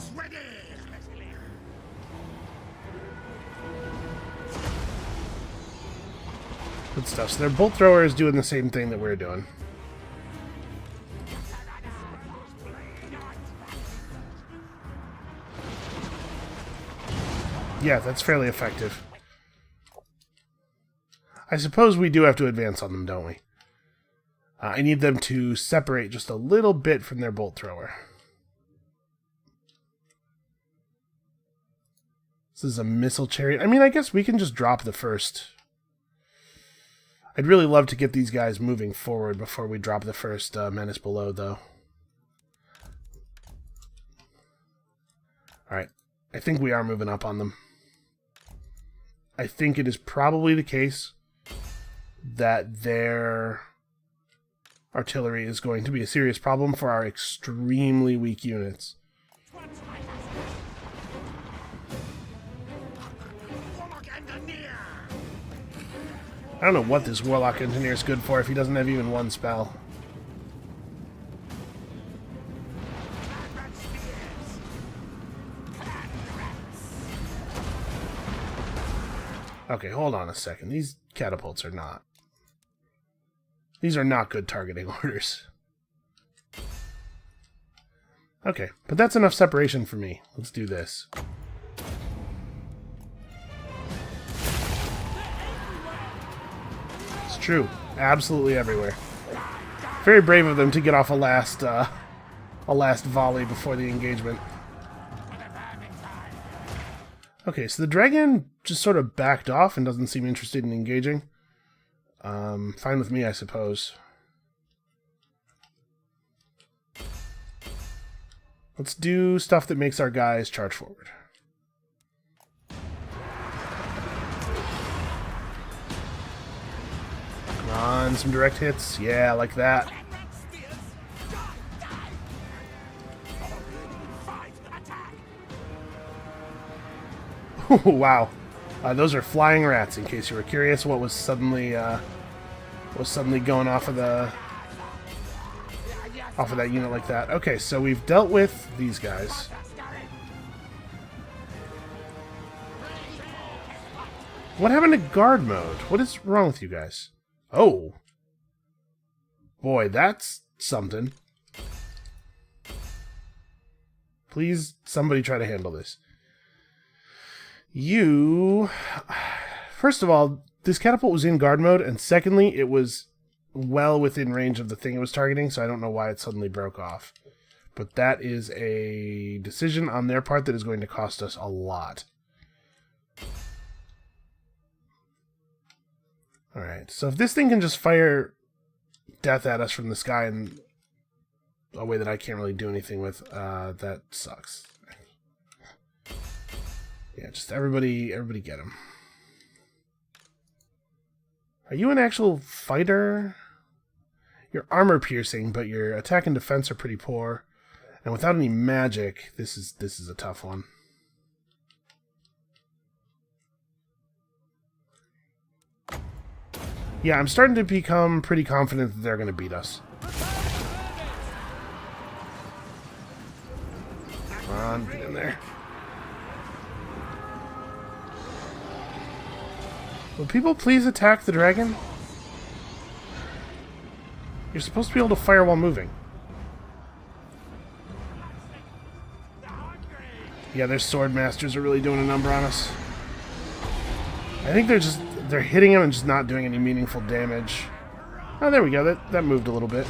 Good stuff. So their bolt thrower is doing the same thing that we're doing. Yeah, that's fairly effective. I suppose we do have to advance on them, don't we? I need them to separate just a little bit from their bolt thrower. This is a missile chariot. I mean, I guess we can just drop the first. I'd really love to get these guys moving forward before we drop the first menace below, though. Alright. I think we are moving up on them. I think it is probably the case that their artillery is going to be a serious problem for our extremely weak units. I don't know what this Warlock Engineer is good for if he doesn't have even one spell. Okay, hold on a second. These catapults are not. These are not good targeting orders. Okay, but that's enough separation for me. Let's do this. It's true. Absolutely everywhere. Very brave of them to get off a last volley before the engagement. Okay, so the dragon just sort of backed off and doesn't seem interested in engaging. Fine with me, I suppose. Let's do stuff that makes our guys charge forward. Come on, some direct hits. Yeah, like that. Wow. Those are flying rats, in case you were curious what was suddenly going off of that unit like that. Okay, so we've dealt with these guys. What happened to guard mode? What is wrong with you guys? Oh. Boy, that's something. Please, somebody try to handle this. First of all, this catapult was in guard mode, and secondly, it was well within range of the thing it was targeting, so I don't know why it suddenly broke off. But that is a decision on their part that is going to cost us a lot. Alright, so if this thing can just fire death at us from the sky in a way that I can't really do anything with, that sucks. Yeah, just everybody get him. Are you an actual fighter? You're armor piercing, but your attack and defense are pretty poor. And without any magic, this is a tough one. Yeah, I'm starting to become pretty confident that they're going to beat us. Come on, get in there. Will people please attack the dragon? You're supposed to be able to fire while moving. Yeah, their sword masters are really doing a number on us. I think they're hitting him and just not doing any meaningful damage. Oh, there we go. That moved a little bit.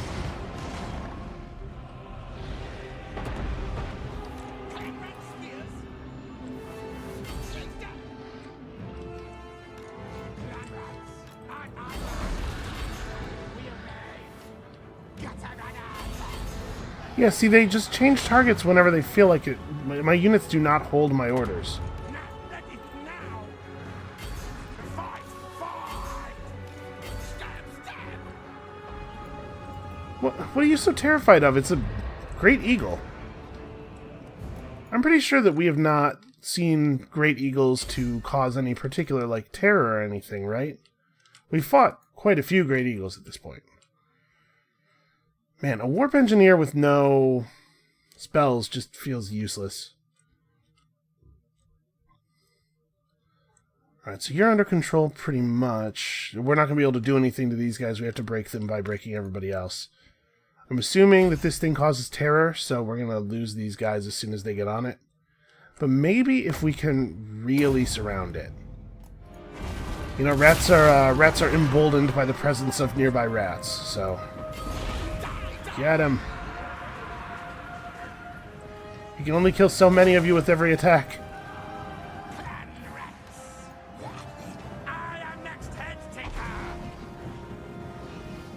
Yeah, see, they just change targets whenever they feel like it. My units do not hold my orders. What are you so terrified of? It's a great eagle. I'm pretty sure that we have not seen great eagles to cause any particular, like, terror or anything, right? We've fought quite a few great eagles at this point. Man, a warp engineer with no spells just feels useless. Alright, so you're under control pretty much. We're not going to be able to do anything to these guys. We have to break them by breaking everybody else. I'm assuming that this thing causes terror, so we're going to lose these guys as soon as they get on it. But maybe if we can really surround it. You know, rats are emboldened by the presence of nearby rats, so... Get him. You can only kill so many of you with every attack.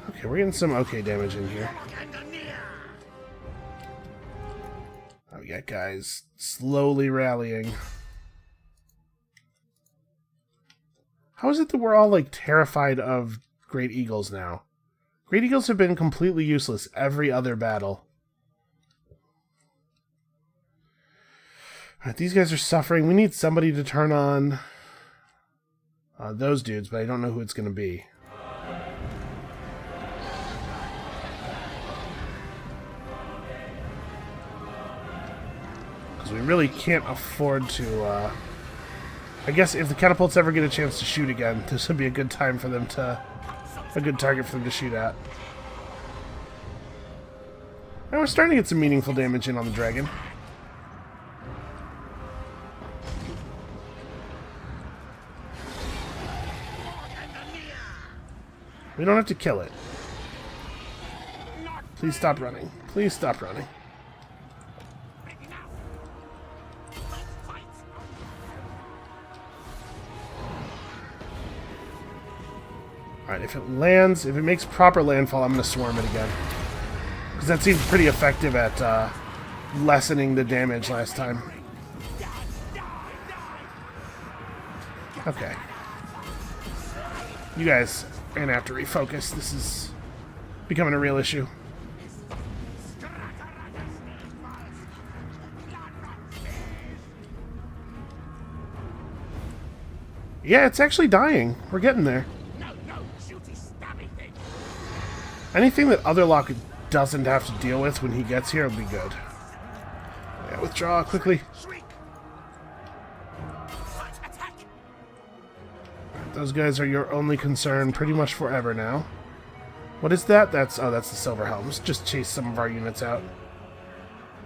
Okay, we're getting some okay damage in here. we got guys slowly rallying. How is it that we're all, like, terrified of great eagles now? Great eagles have been completely useless every other battle. Alright, these guys are suffering. We need somebody to turn on those dudes, but I don't know who it's going to be. Because we really can't afford to... I guess if the catapults ever get a chance to shoot again, this would be a good time for them to... a good target for them to shoot at. And we're starting to get some meaningful damage in on the dragon. We don't have to kill it. Please stop running. Please stop running. Alright, if it lands, if it makes proper landfall, I'm going to swarm it again. Because that seemed pretty effective at lessening the damage last time. Okay. You guys are going to have to refocus. This is becoming a real issue. Yeah, it's actually dying. We're getting there. Anything that Otherlock doesn't have to deal with when he gets here will be good. Yeah, withdraw quickly. Those guys are your only concern pretty much forever now. What is that? That's the Silver Helms. Just chase some of our units out.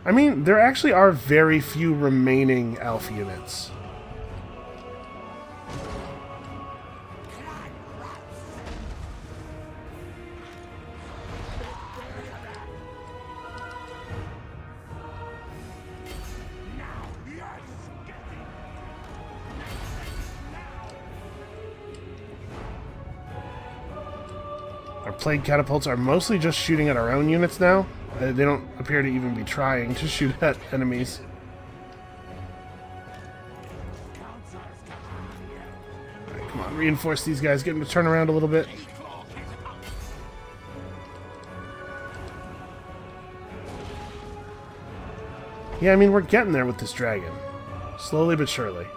I mean, there actually are very few remaining elf units. Our plague catapults are mostly just shooting at our own units now. They don't appear to even be trying to shoot at enemies. Alright, come on, reinforce these guys. Get them to turn around a little bit. Yeah, I mean, we're getting there with this dragon. Slowly but surely.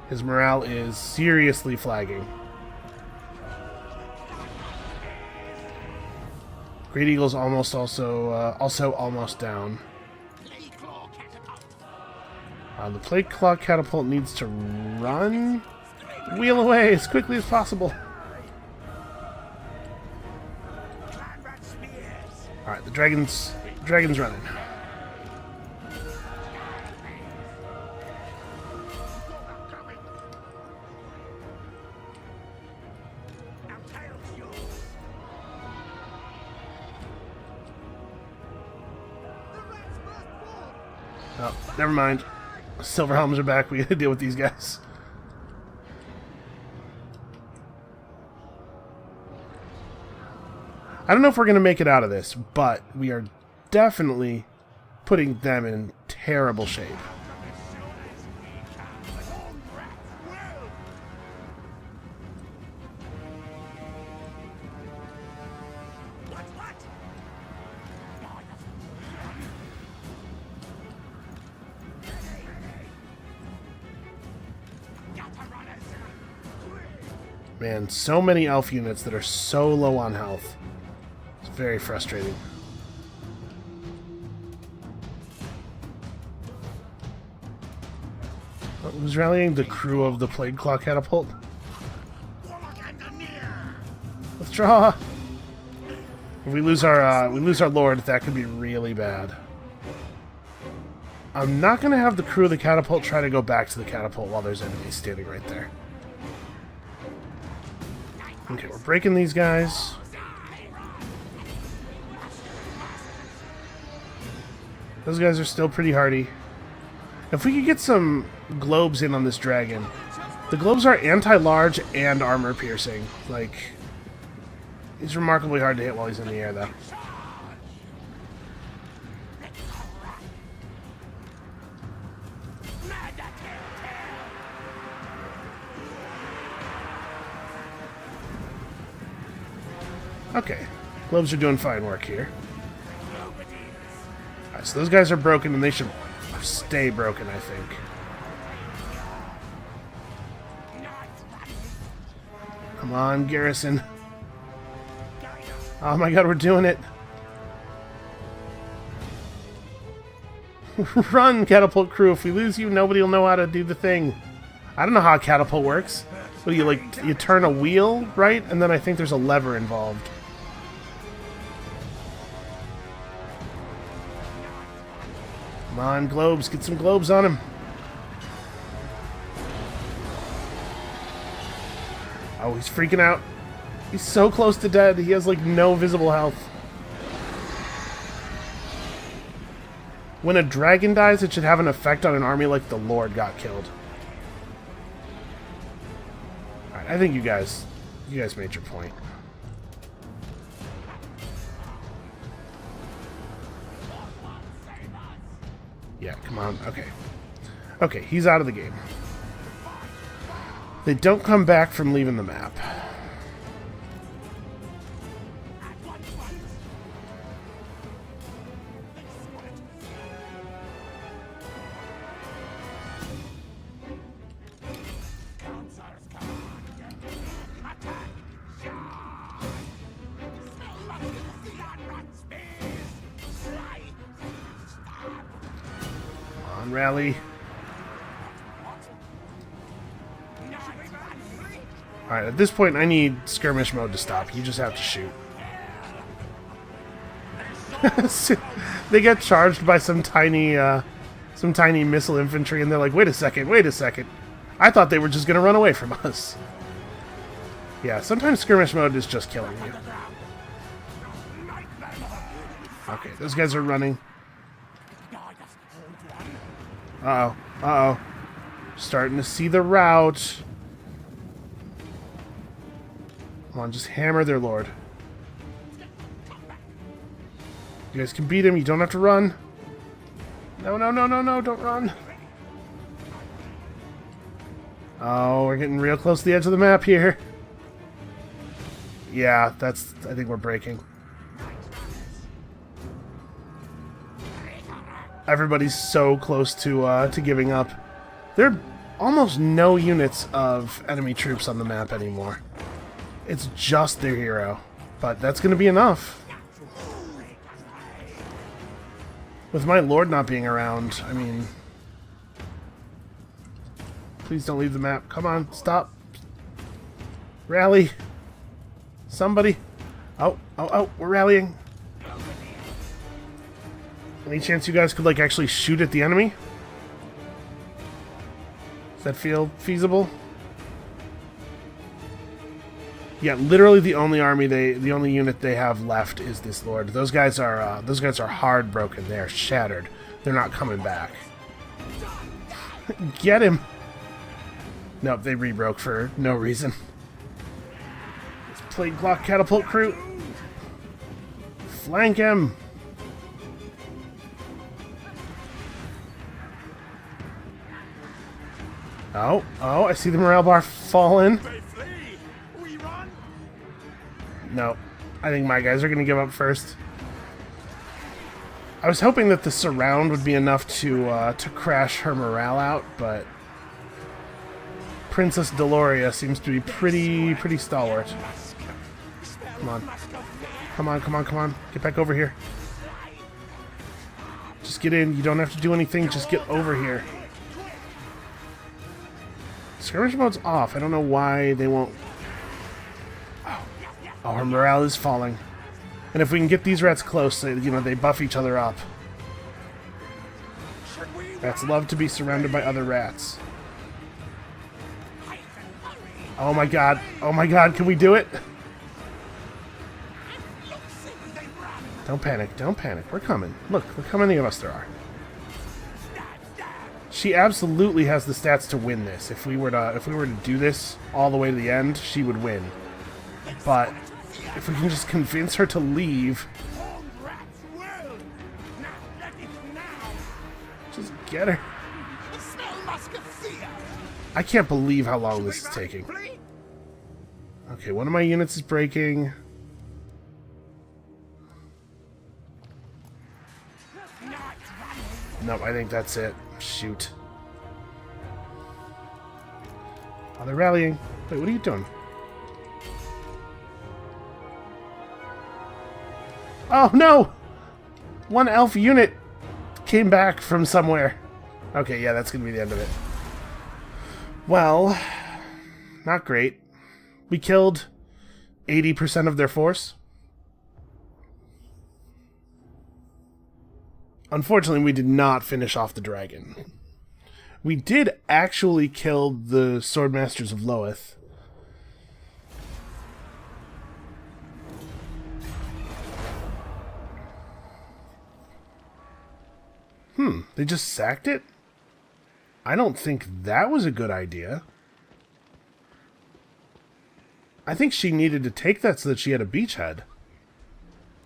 His morale is seriously flagging. Great Eagle's also almost down. The Plague Claw catapult needs to run, wheel away as quickly as possible. All right, the dragon's running. Oh, never mind. Silver Helms are back. We gotta deal with these guys. I don't know if we're gonna make it out of this, but we are definitely putting them in terrible shape. Man, so many elf units that are so low on health. It's very frustrating. Who's rallying? The crew of the Plague Claw catapult? Withdraw! If we lose our lord, that could be really bad. I'm not gonna have the crew of the catapult try to go back to the catapult while there's enemies standing right there. Okay, we're breaking these guys. Those guys are still pretty hardy. If we could get some globes in on this dragon, The globes are anti-large and armor-piercing. Like, he's remarkably hard to hit while he's in the air, though. Okay, globes are doing fine work here. Alright, so those guys are broken, and they should stay broken, I think. Come on, Garrison. Oh my god, we're doing it. Run, catapult crew. If we lose you, nobody will know how to do the thing. I don't know how a catapult works. What do you, like, you turn a wheel, right? And then I think there's a lever involved. Come on, globes. Get some globes on him. Oh, he's freaking out. He's so close to dead. He has, like, no visible health. When a dragon dies, it should have an effect on an army like the Lord got killed. Alright, I think you guys made your point. Yeah, come on. Okay. Okay, he's out of the game. They don't come back from leaving the map. Come on, rally. Alright, at this point I need skirmish mode to stop. You just have to shoot. They get charged by some tiny missile infantry and they're like, wait a second. I thought they were just gonna run away from us. Yeah, sometimes skirmish mode is just killing you. Okay, those guys are running. Uh-oh. Uh-oh. Starting to see the route. Come on, just hammer their lord. You guys can beat him. You don't have to run. No, don't run. Oh, we're getting real close to the edge of the map here. Yeah, I think we're breaking. Everybody's so close to giving up. There are almost no units of enemy troops on the map anymore. It's just their hero. But that's going to be enough. With my lord not being around, I mean... Please don't leave the map. Come on, stop. Rally. Somebody. Oh, we're rallying. Any chance you guys could, like, actually shoot at the enemy? Does that feel feasible? Yeah, literally the only unit they have left is this lord. Those guys are hard broken. They are shattered. They're not coming back. Get him! Nope, they rebroke for no reason. Let's play block catapult crew. Flank him! Oh, I see the morale bar falling. No, I think my guys are going to give up first. I was hoping that the surround would be enough to crash her morale out, but Princess Deloria seems to be pretty stalwart. Come on. Get back over here. Just get in. You don't have to do anything. Just get over here. Skirmish mode's off. I don't know why they won't... Oh, her morale is falling. And if we can get these rats close, they buff each other up. Rats love to be surrounded by other rats. Oh my god, can we do it? Don't panic, we're coming. Look how many of us there are. She absolutely has the stats to win this. If we were to do this all the way to the end, she would win. But if we can just convince her to leave, just get her. I can't believe how long this is taking. Okay, one of my units is breaking. Nope, I think that's it. Shoot. Oh, they're rallying. Wait, what are you doing? Oh, no! One elf unit came back from somewhere. Okay, yeah, that's gonna be the end of it. Well, not great. We killed 80% of their force. Unfortunately, we did not finish off the dragon. We did actually kill the Swordmasters of Loeth. They just sacked it? I don't think that was a good idea. I think she needed to take that so that she had a beachhead.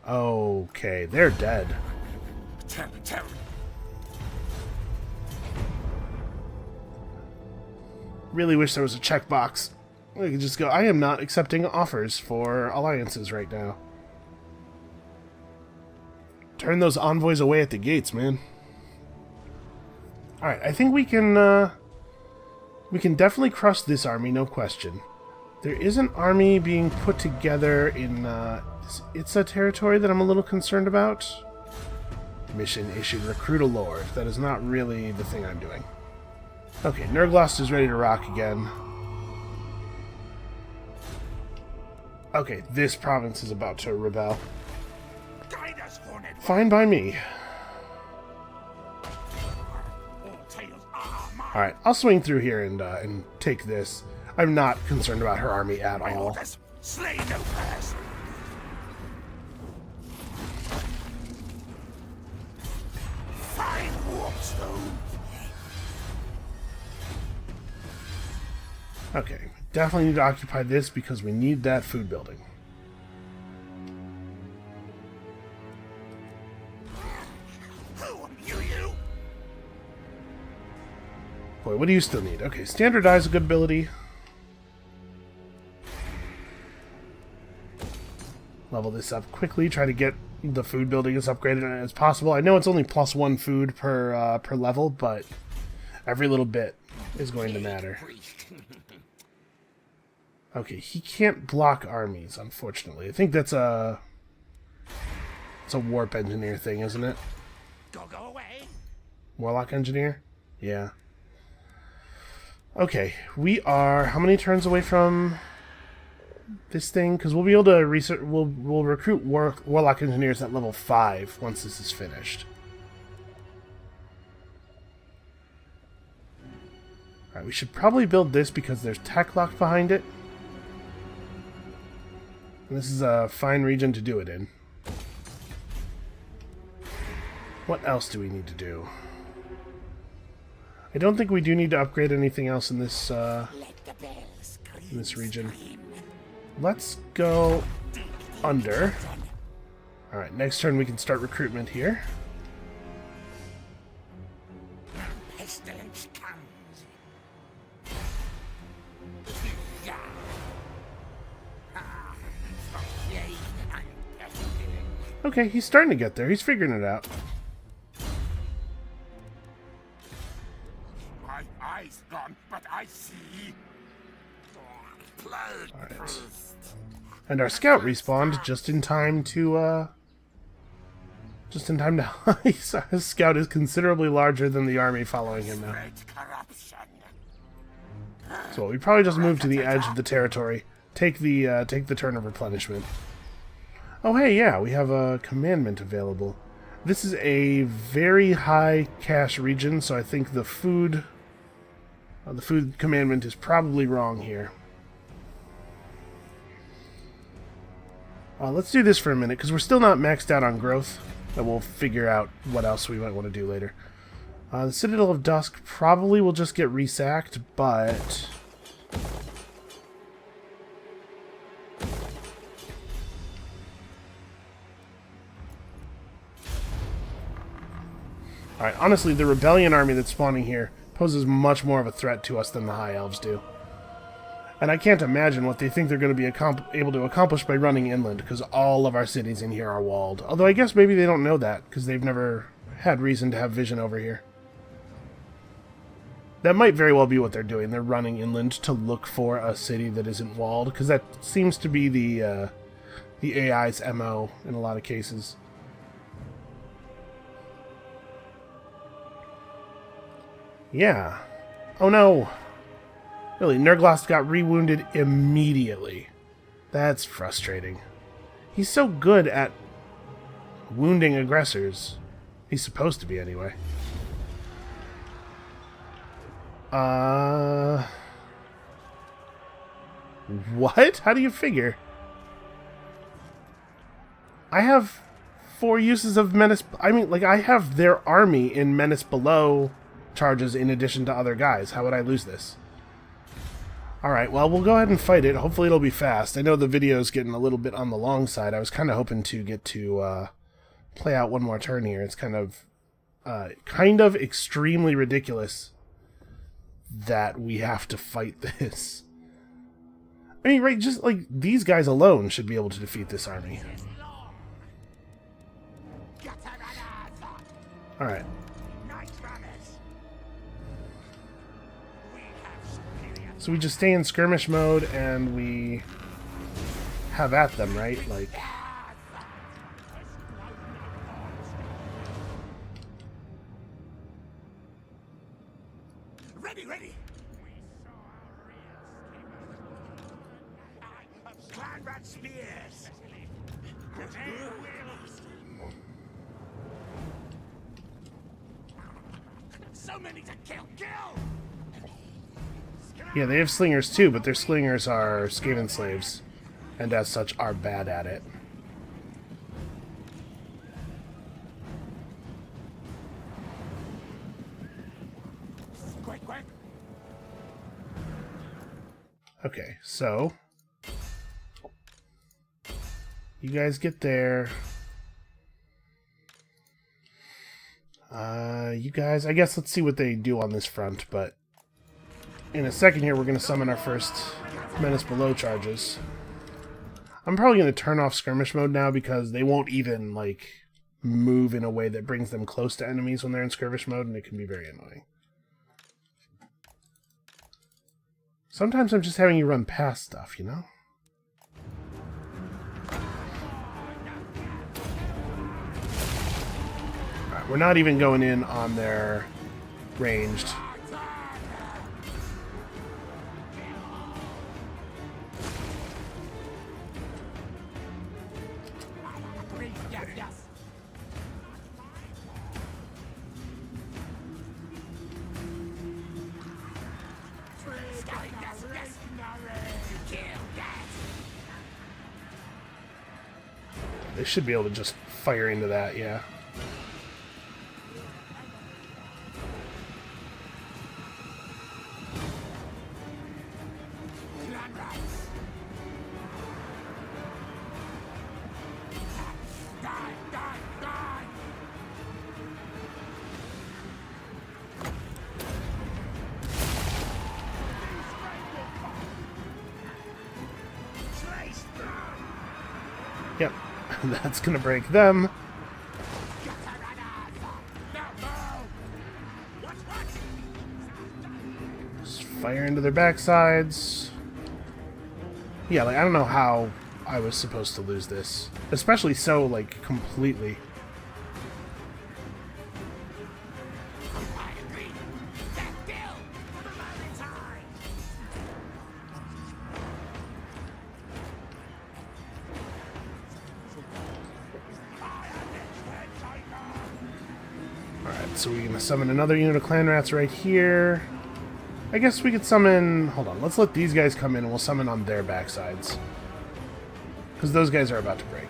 Okay, they're dead. Really wish there was a checkbox. I could just go, I am not accepting offers for alliances right now. Turn those envoys away at the gates, man. Alright, I think we can definitely crush this army, no question. There is an army being put together in it's a territory that I'm a little concerned about. Mission issued, recruit a lord. That is not really the thing I'm doing. Okay, Nurglost is ready to rock again. Okay, this province is about to rebel. Fine by me. Alright, I'll swing through here and take this. I'm not concerned about her army at all. Okay, definitely need to occupy this because we need that food building. Boy, what do you still need? Okay, standardize a good ability. Level this up quickly. Try to get the food building as upgraded as possible. I know it's only +1 food per level, but every little bit is going to matter. Okay, he can't block armies, unfortunately. I think it's a warp engineer thing, isn't it? Go away. Warlock engineer? Yeah. Okay, we are how many turns away from this thing? Because we'll be able to research. We'll recruit warlock engineers at level 5 once this is finished. All right, we should probably build this because there's tech lock behind it. And this is a fine region to do it in. What else do we need to do? I don't think we do need to upgrade anything else in this region. Let's go under. Alright, next turn we can start recruitment here. Pestilence comes. Okay, he's starting to get there. He's figuring it out. My eyes gone, but I see. Alright. And our scout respawned just in time to, his scout is considerably larger than the army following him now. So we probably just move to the edge of the territory. Take the turn of replenishment. Oh hey, yeah, we have a commandment available. This is a very high cash region, so I think the food commandment is probably wrong here. Let's do this for a minute, because we're still not maxed out on growth, and we'll figure out what else we might want to do later. The Citadel of Dusk probably will just get resacked, but... Alright, honestly, the Rebellion army that's spawning here poses much more of a threat to us than the High Elves do. And I can't imagine what they think they're going to be able to accomplish by running inland, because all of our cities in here are walled. Although I guess maybe they don't know that, because they've never had reason to have vision over here. That might very well be what they're doing. They're running inland to look for a city that isn't walled, because that seems to be the AI's MO in a lot of cases. Yeah. Oh no! Really, Nurglost got re-wounded immediately. That's frustrating. He's so good at wounding aggressors. He's supposed to be, anyway. What? How do you figure? I have 4 uses of Menace... I mean, like, I have their army in Menace Below charges in addition to other guys. How would I lose this? Alright, well, we'll go ahead and fight it. Hopefully it'll be fast. I know the video's getting a little bit on the long side. I was kind of hoping to get to play out one more turn here. It's kind of extremely ridiculous that we have to fight this. I mean, right, just like these guys alone should be able to defeat this army. Alright. So we just stay in skirmish mode and we have at them, right? Like... Ready. Clanrat spears. So many to kill. Yeah, they have slingers too, but their slingers are Skaven slaves, and as such are bad at it. Quick. Okay, so you guys get there. You guys, I guess let's see what they do on this front, but in a second here, we're going to summon our first Menace Below charges. I'm probably going to turn off skirmish mode now because they won't even, like, move in a way that brings them close to enemies when they're in skirmish mode, and it can be very annoying. Sometimes I'm just having you run past stuff, you know? Alright, we're not even going in on their ranged. They should be able to just fire into that, yeah. Yep, that's gonna break them. Just fire into their backsides. Yeah, like, I don't know how I was supposed to lose this. Especially so, like, completely. So we're going to summon another unit of clan rats right here. I guess we could summon... Hold on, let's let these guys come in and we'll summon on their backsides. Because those guys are about to break.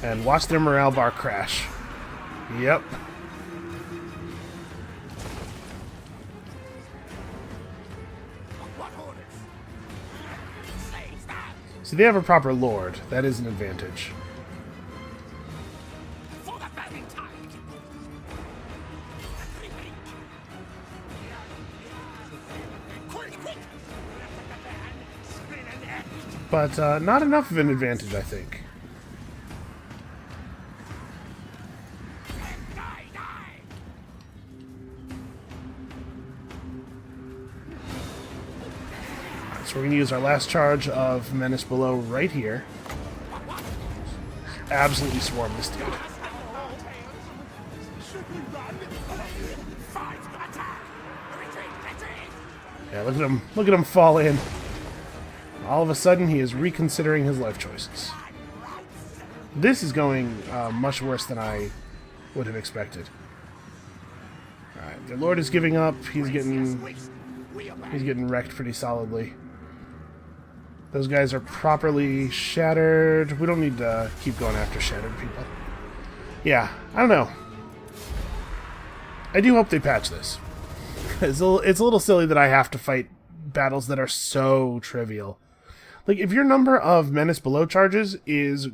And watch their morale bar crash. Yep. What orders? Slaves that So they have a proper lord. That is an advantage. for the burning tide. Quick, quick! Spin an end. But not enough of an advantage, I think. Die, die! So we're going to use our last charge of Menace Below right here. Absolutely swarm this dude. Should we run? Fight! Attack! Retreat! Retreat! Yeah, look at him fall in. All of a sudden, he is reconsidering his life choices. This is going much worse than I would have expected. Alright, their lord is giving up. He's getting wrecked pretty solidly. Those guys are properly shattered. We don't need to keep going after shattered people. Yeah, I don't know. I do hope they patch this. It's a little silly that I have to fight battles that are so trivial. Like, if your number of Menace Below charges is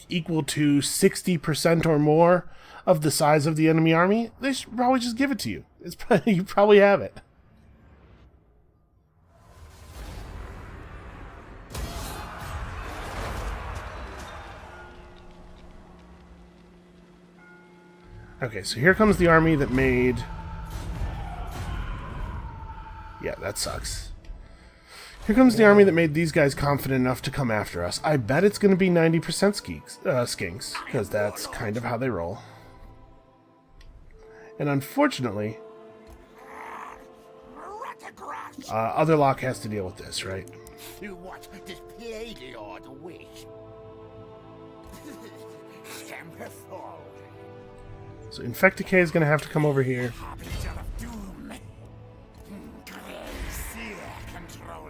equal to 60% or more of the size of the enemy army, they should probably just give it to you. You probably have it. Okay, so here comes the army that made... Yeah, that sucks. Here comes the army that made these guys confident enough to come after us. I bet it's going to be 90% skinks, because that's kind of how they roll. And unfortunately, Otherlock has to deal with this, right? To what does Pleiadior wish? Scampethol, So Infecticay is going to have to come over here. harbinger of doom. Grey control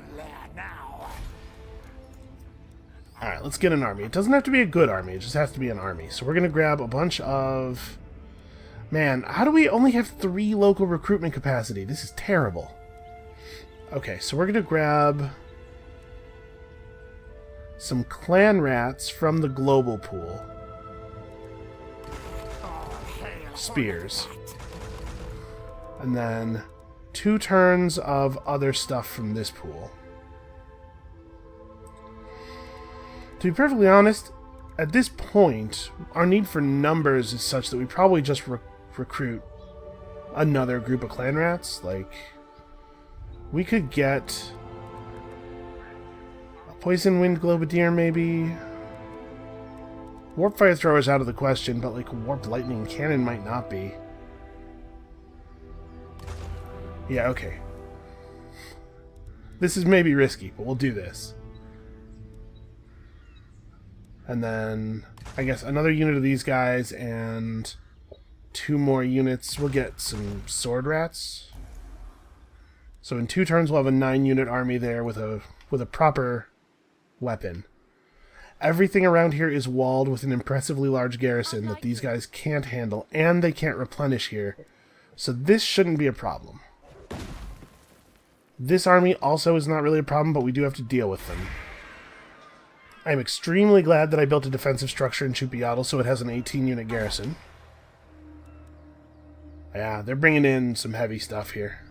now. Alright, let's get an army. It doesn't have to be a good army, it just has to be an army. So we're going to grab a bunch of... Man, how do we only have 3 local recruitment capacity? This is terrible. Okay, so we're going to grab some clan rats from the global pool. Spears. And then 2 turns of other stuff from this pool. To be perfectly honest, at this point, our need for numbers is such that we probably just recruit another group of clan rats. Like, we could get a poison wind globadier, maybe. Warp fire thrower is out of the question, but like warp lightning cannon might not be. Yeah, okay. This is maybe risky, but we'll do this. And then, I guess, another unit of these guys and 2 more units. We'll get some sword rats. So in 2 turns, we'll have a 9-unit army there with a proper weapon. Everything around here is walled with an impressively large garrison that these guys can't handle, and they can't replenish here. So this shouldn't be a problem. This army also is not really a problem, but we do have to deal with them. I'm extremely glad that I built a defensive structure in Chupiatl so it has an 18-unit garrison. Yeah, they're bringing in some heavy stuff here.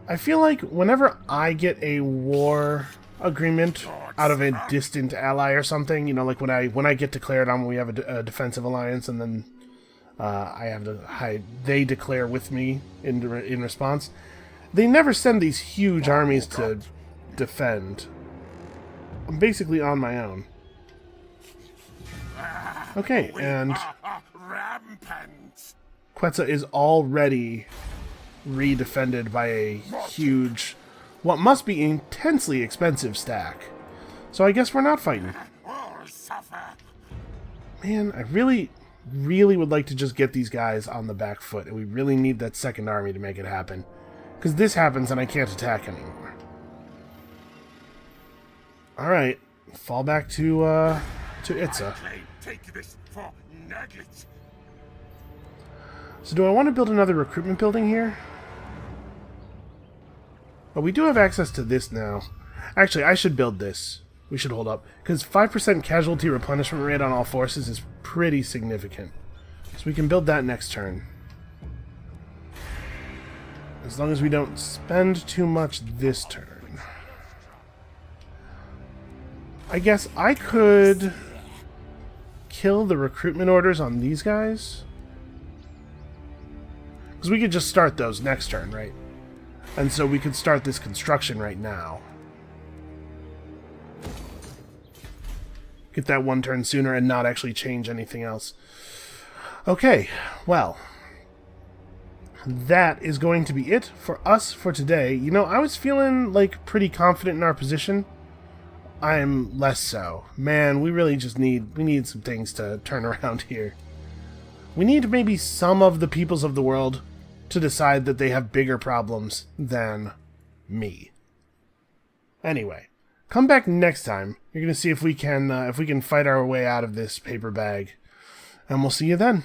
I feel like whenever I get a war agreement out of a distant ally or something, you know, like when I get declared on when we have a defensive alliance, and then I have to they declare with me in response. They never send these huge armies to defend. I'm basically on my own. Okay, and Rampant. Quetzal is already redefended by a huge, what must be intensely expensive stack. So I guess we're not fighting. All suffer. Man, I really would like to just get these guys on the back foot, and we really need that second army to make it happen. Because this happens and I can't attack anymore. Alright, fall back to Itza. Claim take this for negligence. So do I want to build another recruitment building here? Well, we do have access to this now. Actually, I should build this. We should hold up. Because 5% casualty replenishment rate on all forces is pretty significant. So we can build that next turn. As long as we don't spend too much this turn. I guess I could kill the recruitment orders on these guys. Because we could just start those next turn, right? And so we could start this construction right now. Get that one turn sooner and not actually change anything else. Okay, well, that is going to be it for us for today. You know, I was feeling like pretty confident in our position. I'm less so. Man, we really just need some things to turn around here. We need maybe some of the peoples of the world to decide that they have bigger problems than me. Anyway, come back next time. You're gonna see if we can fight our way out of this paper bag, and we'll see you then.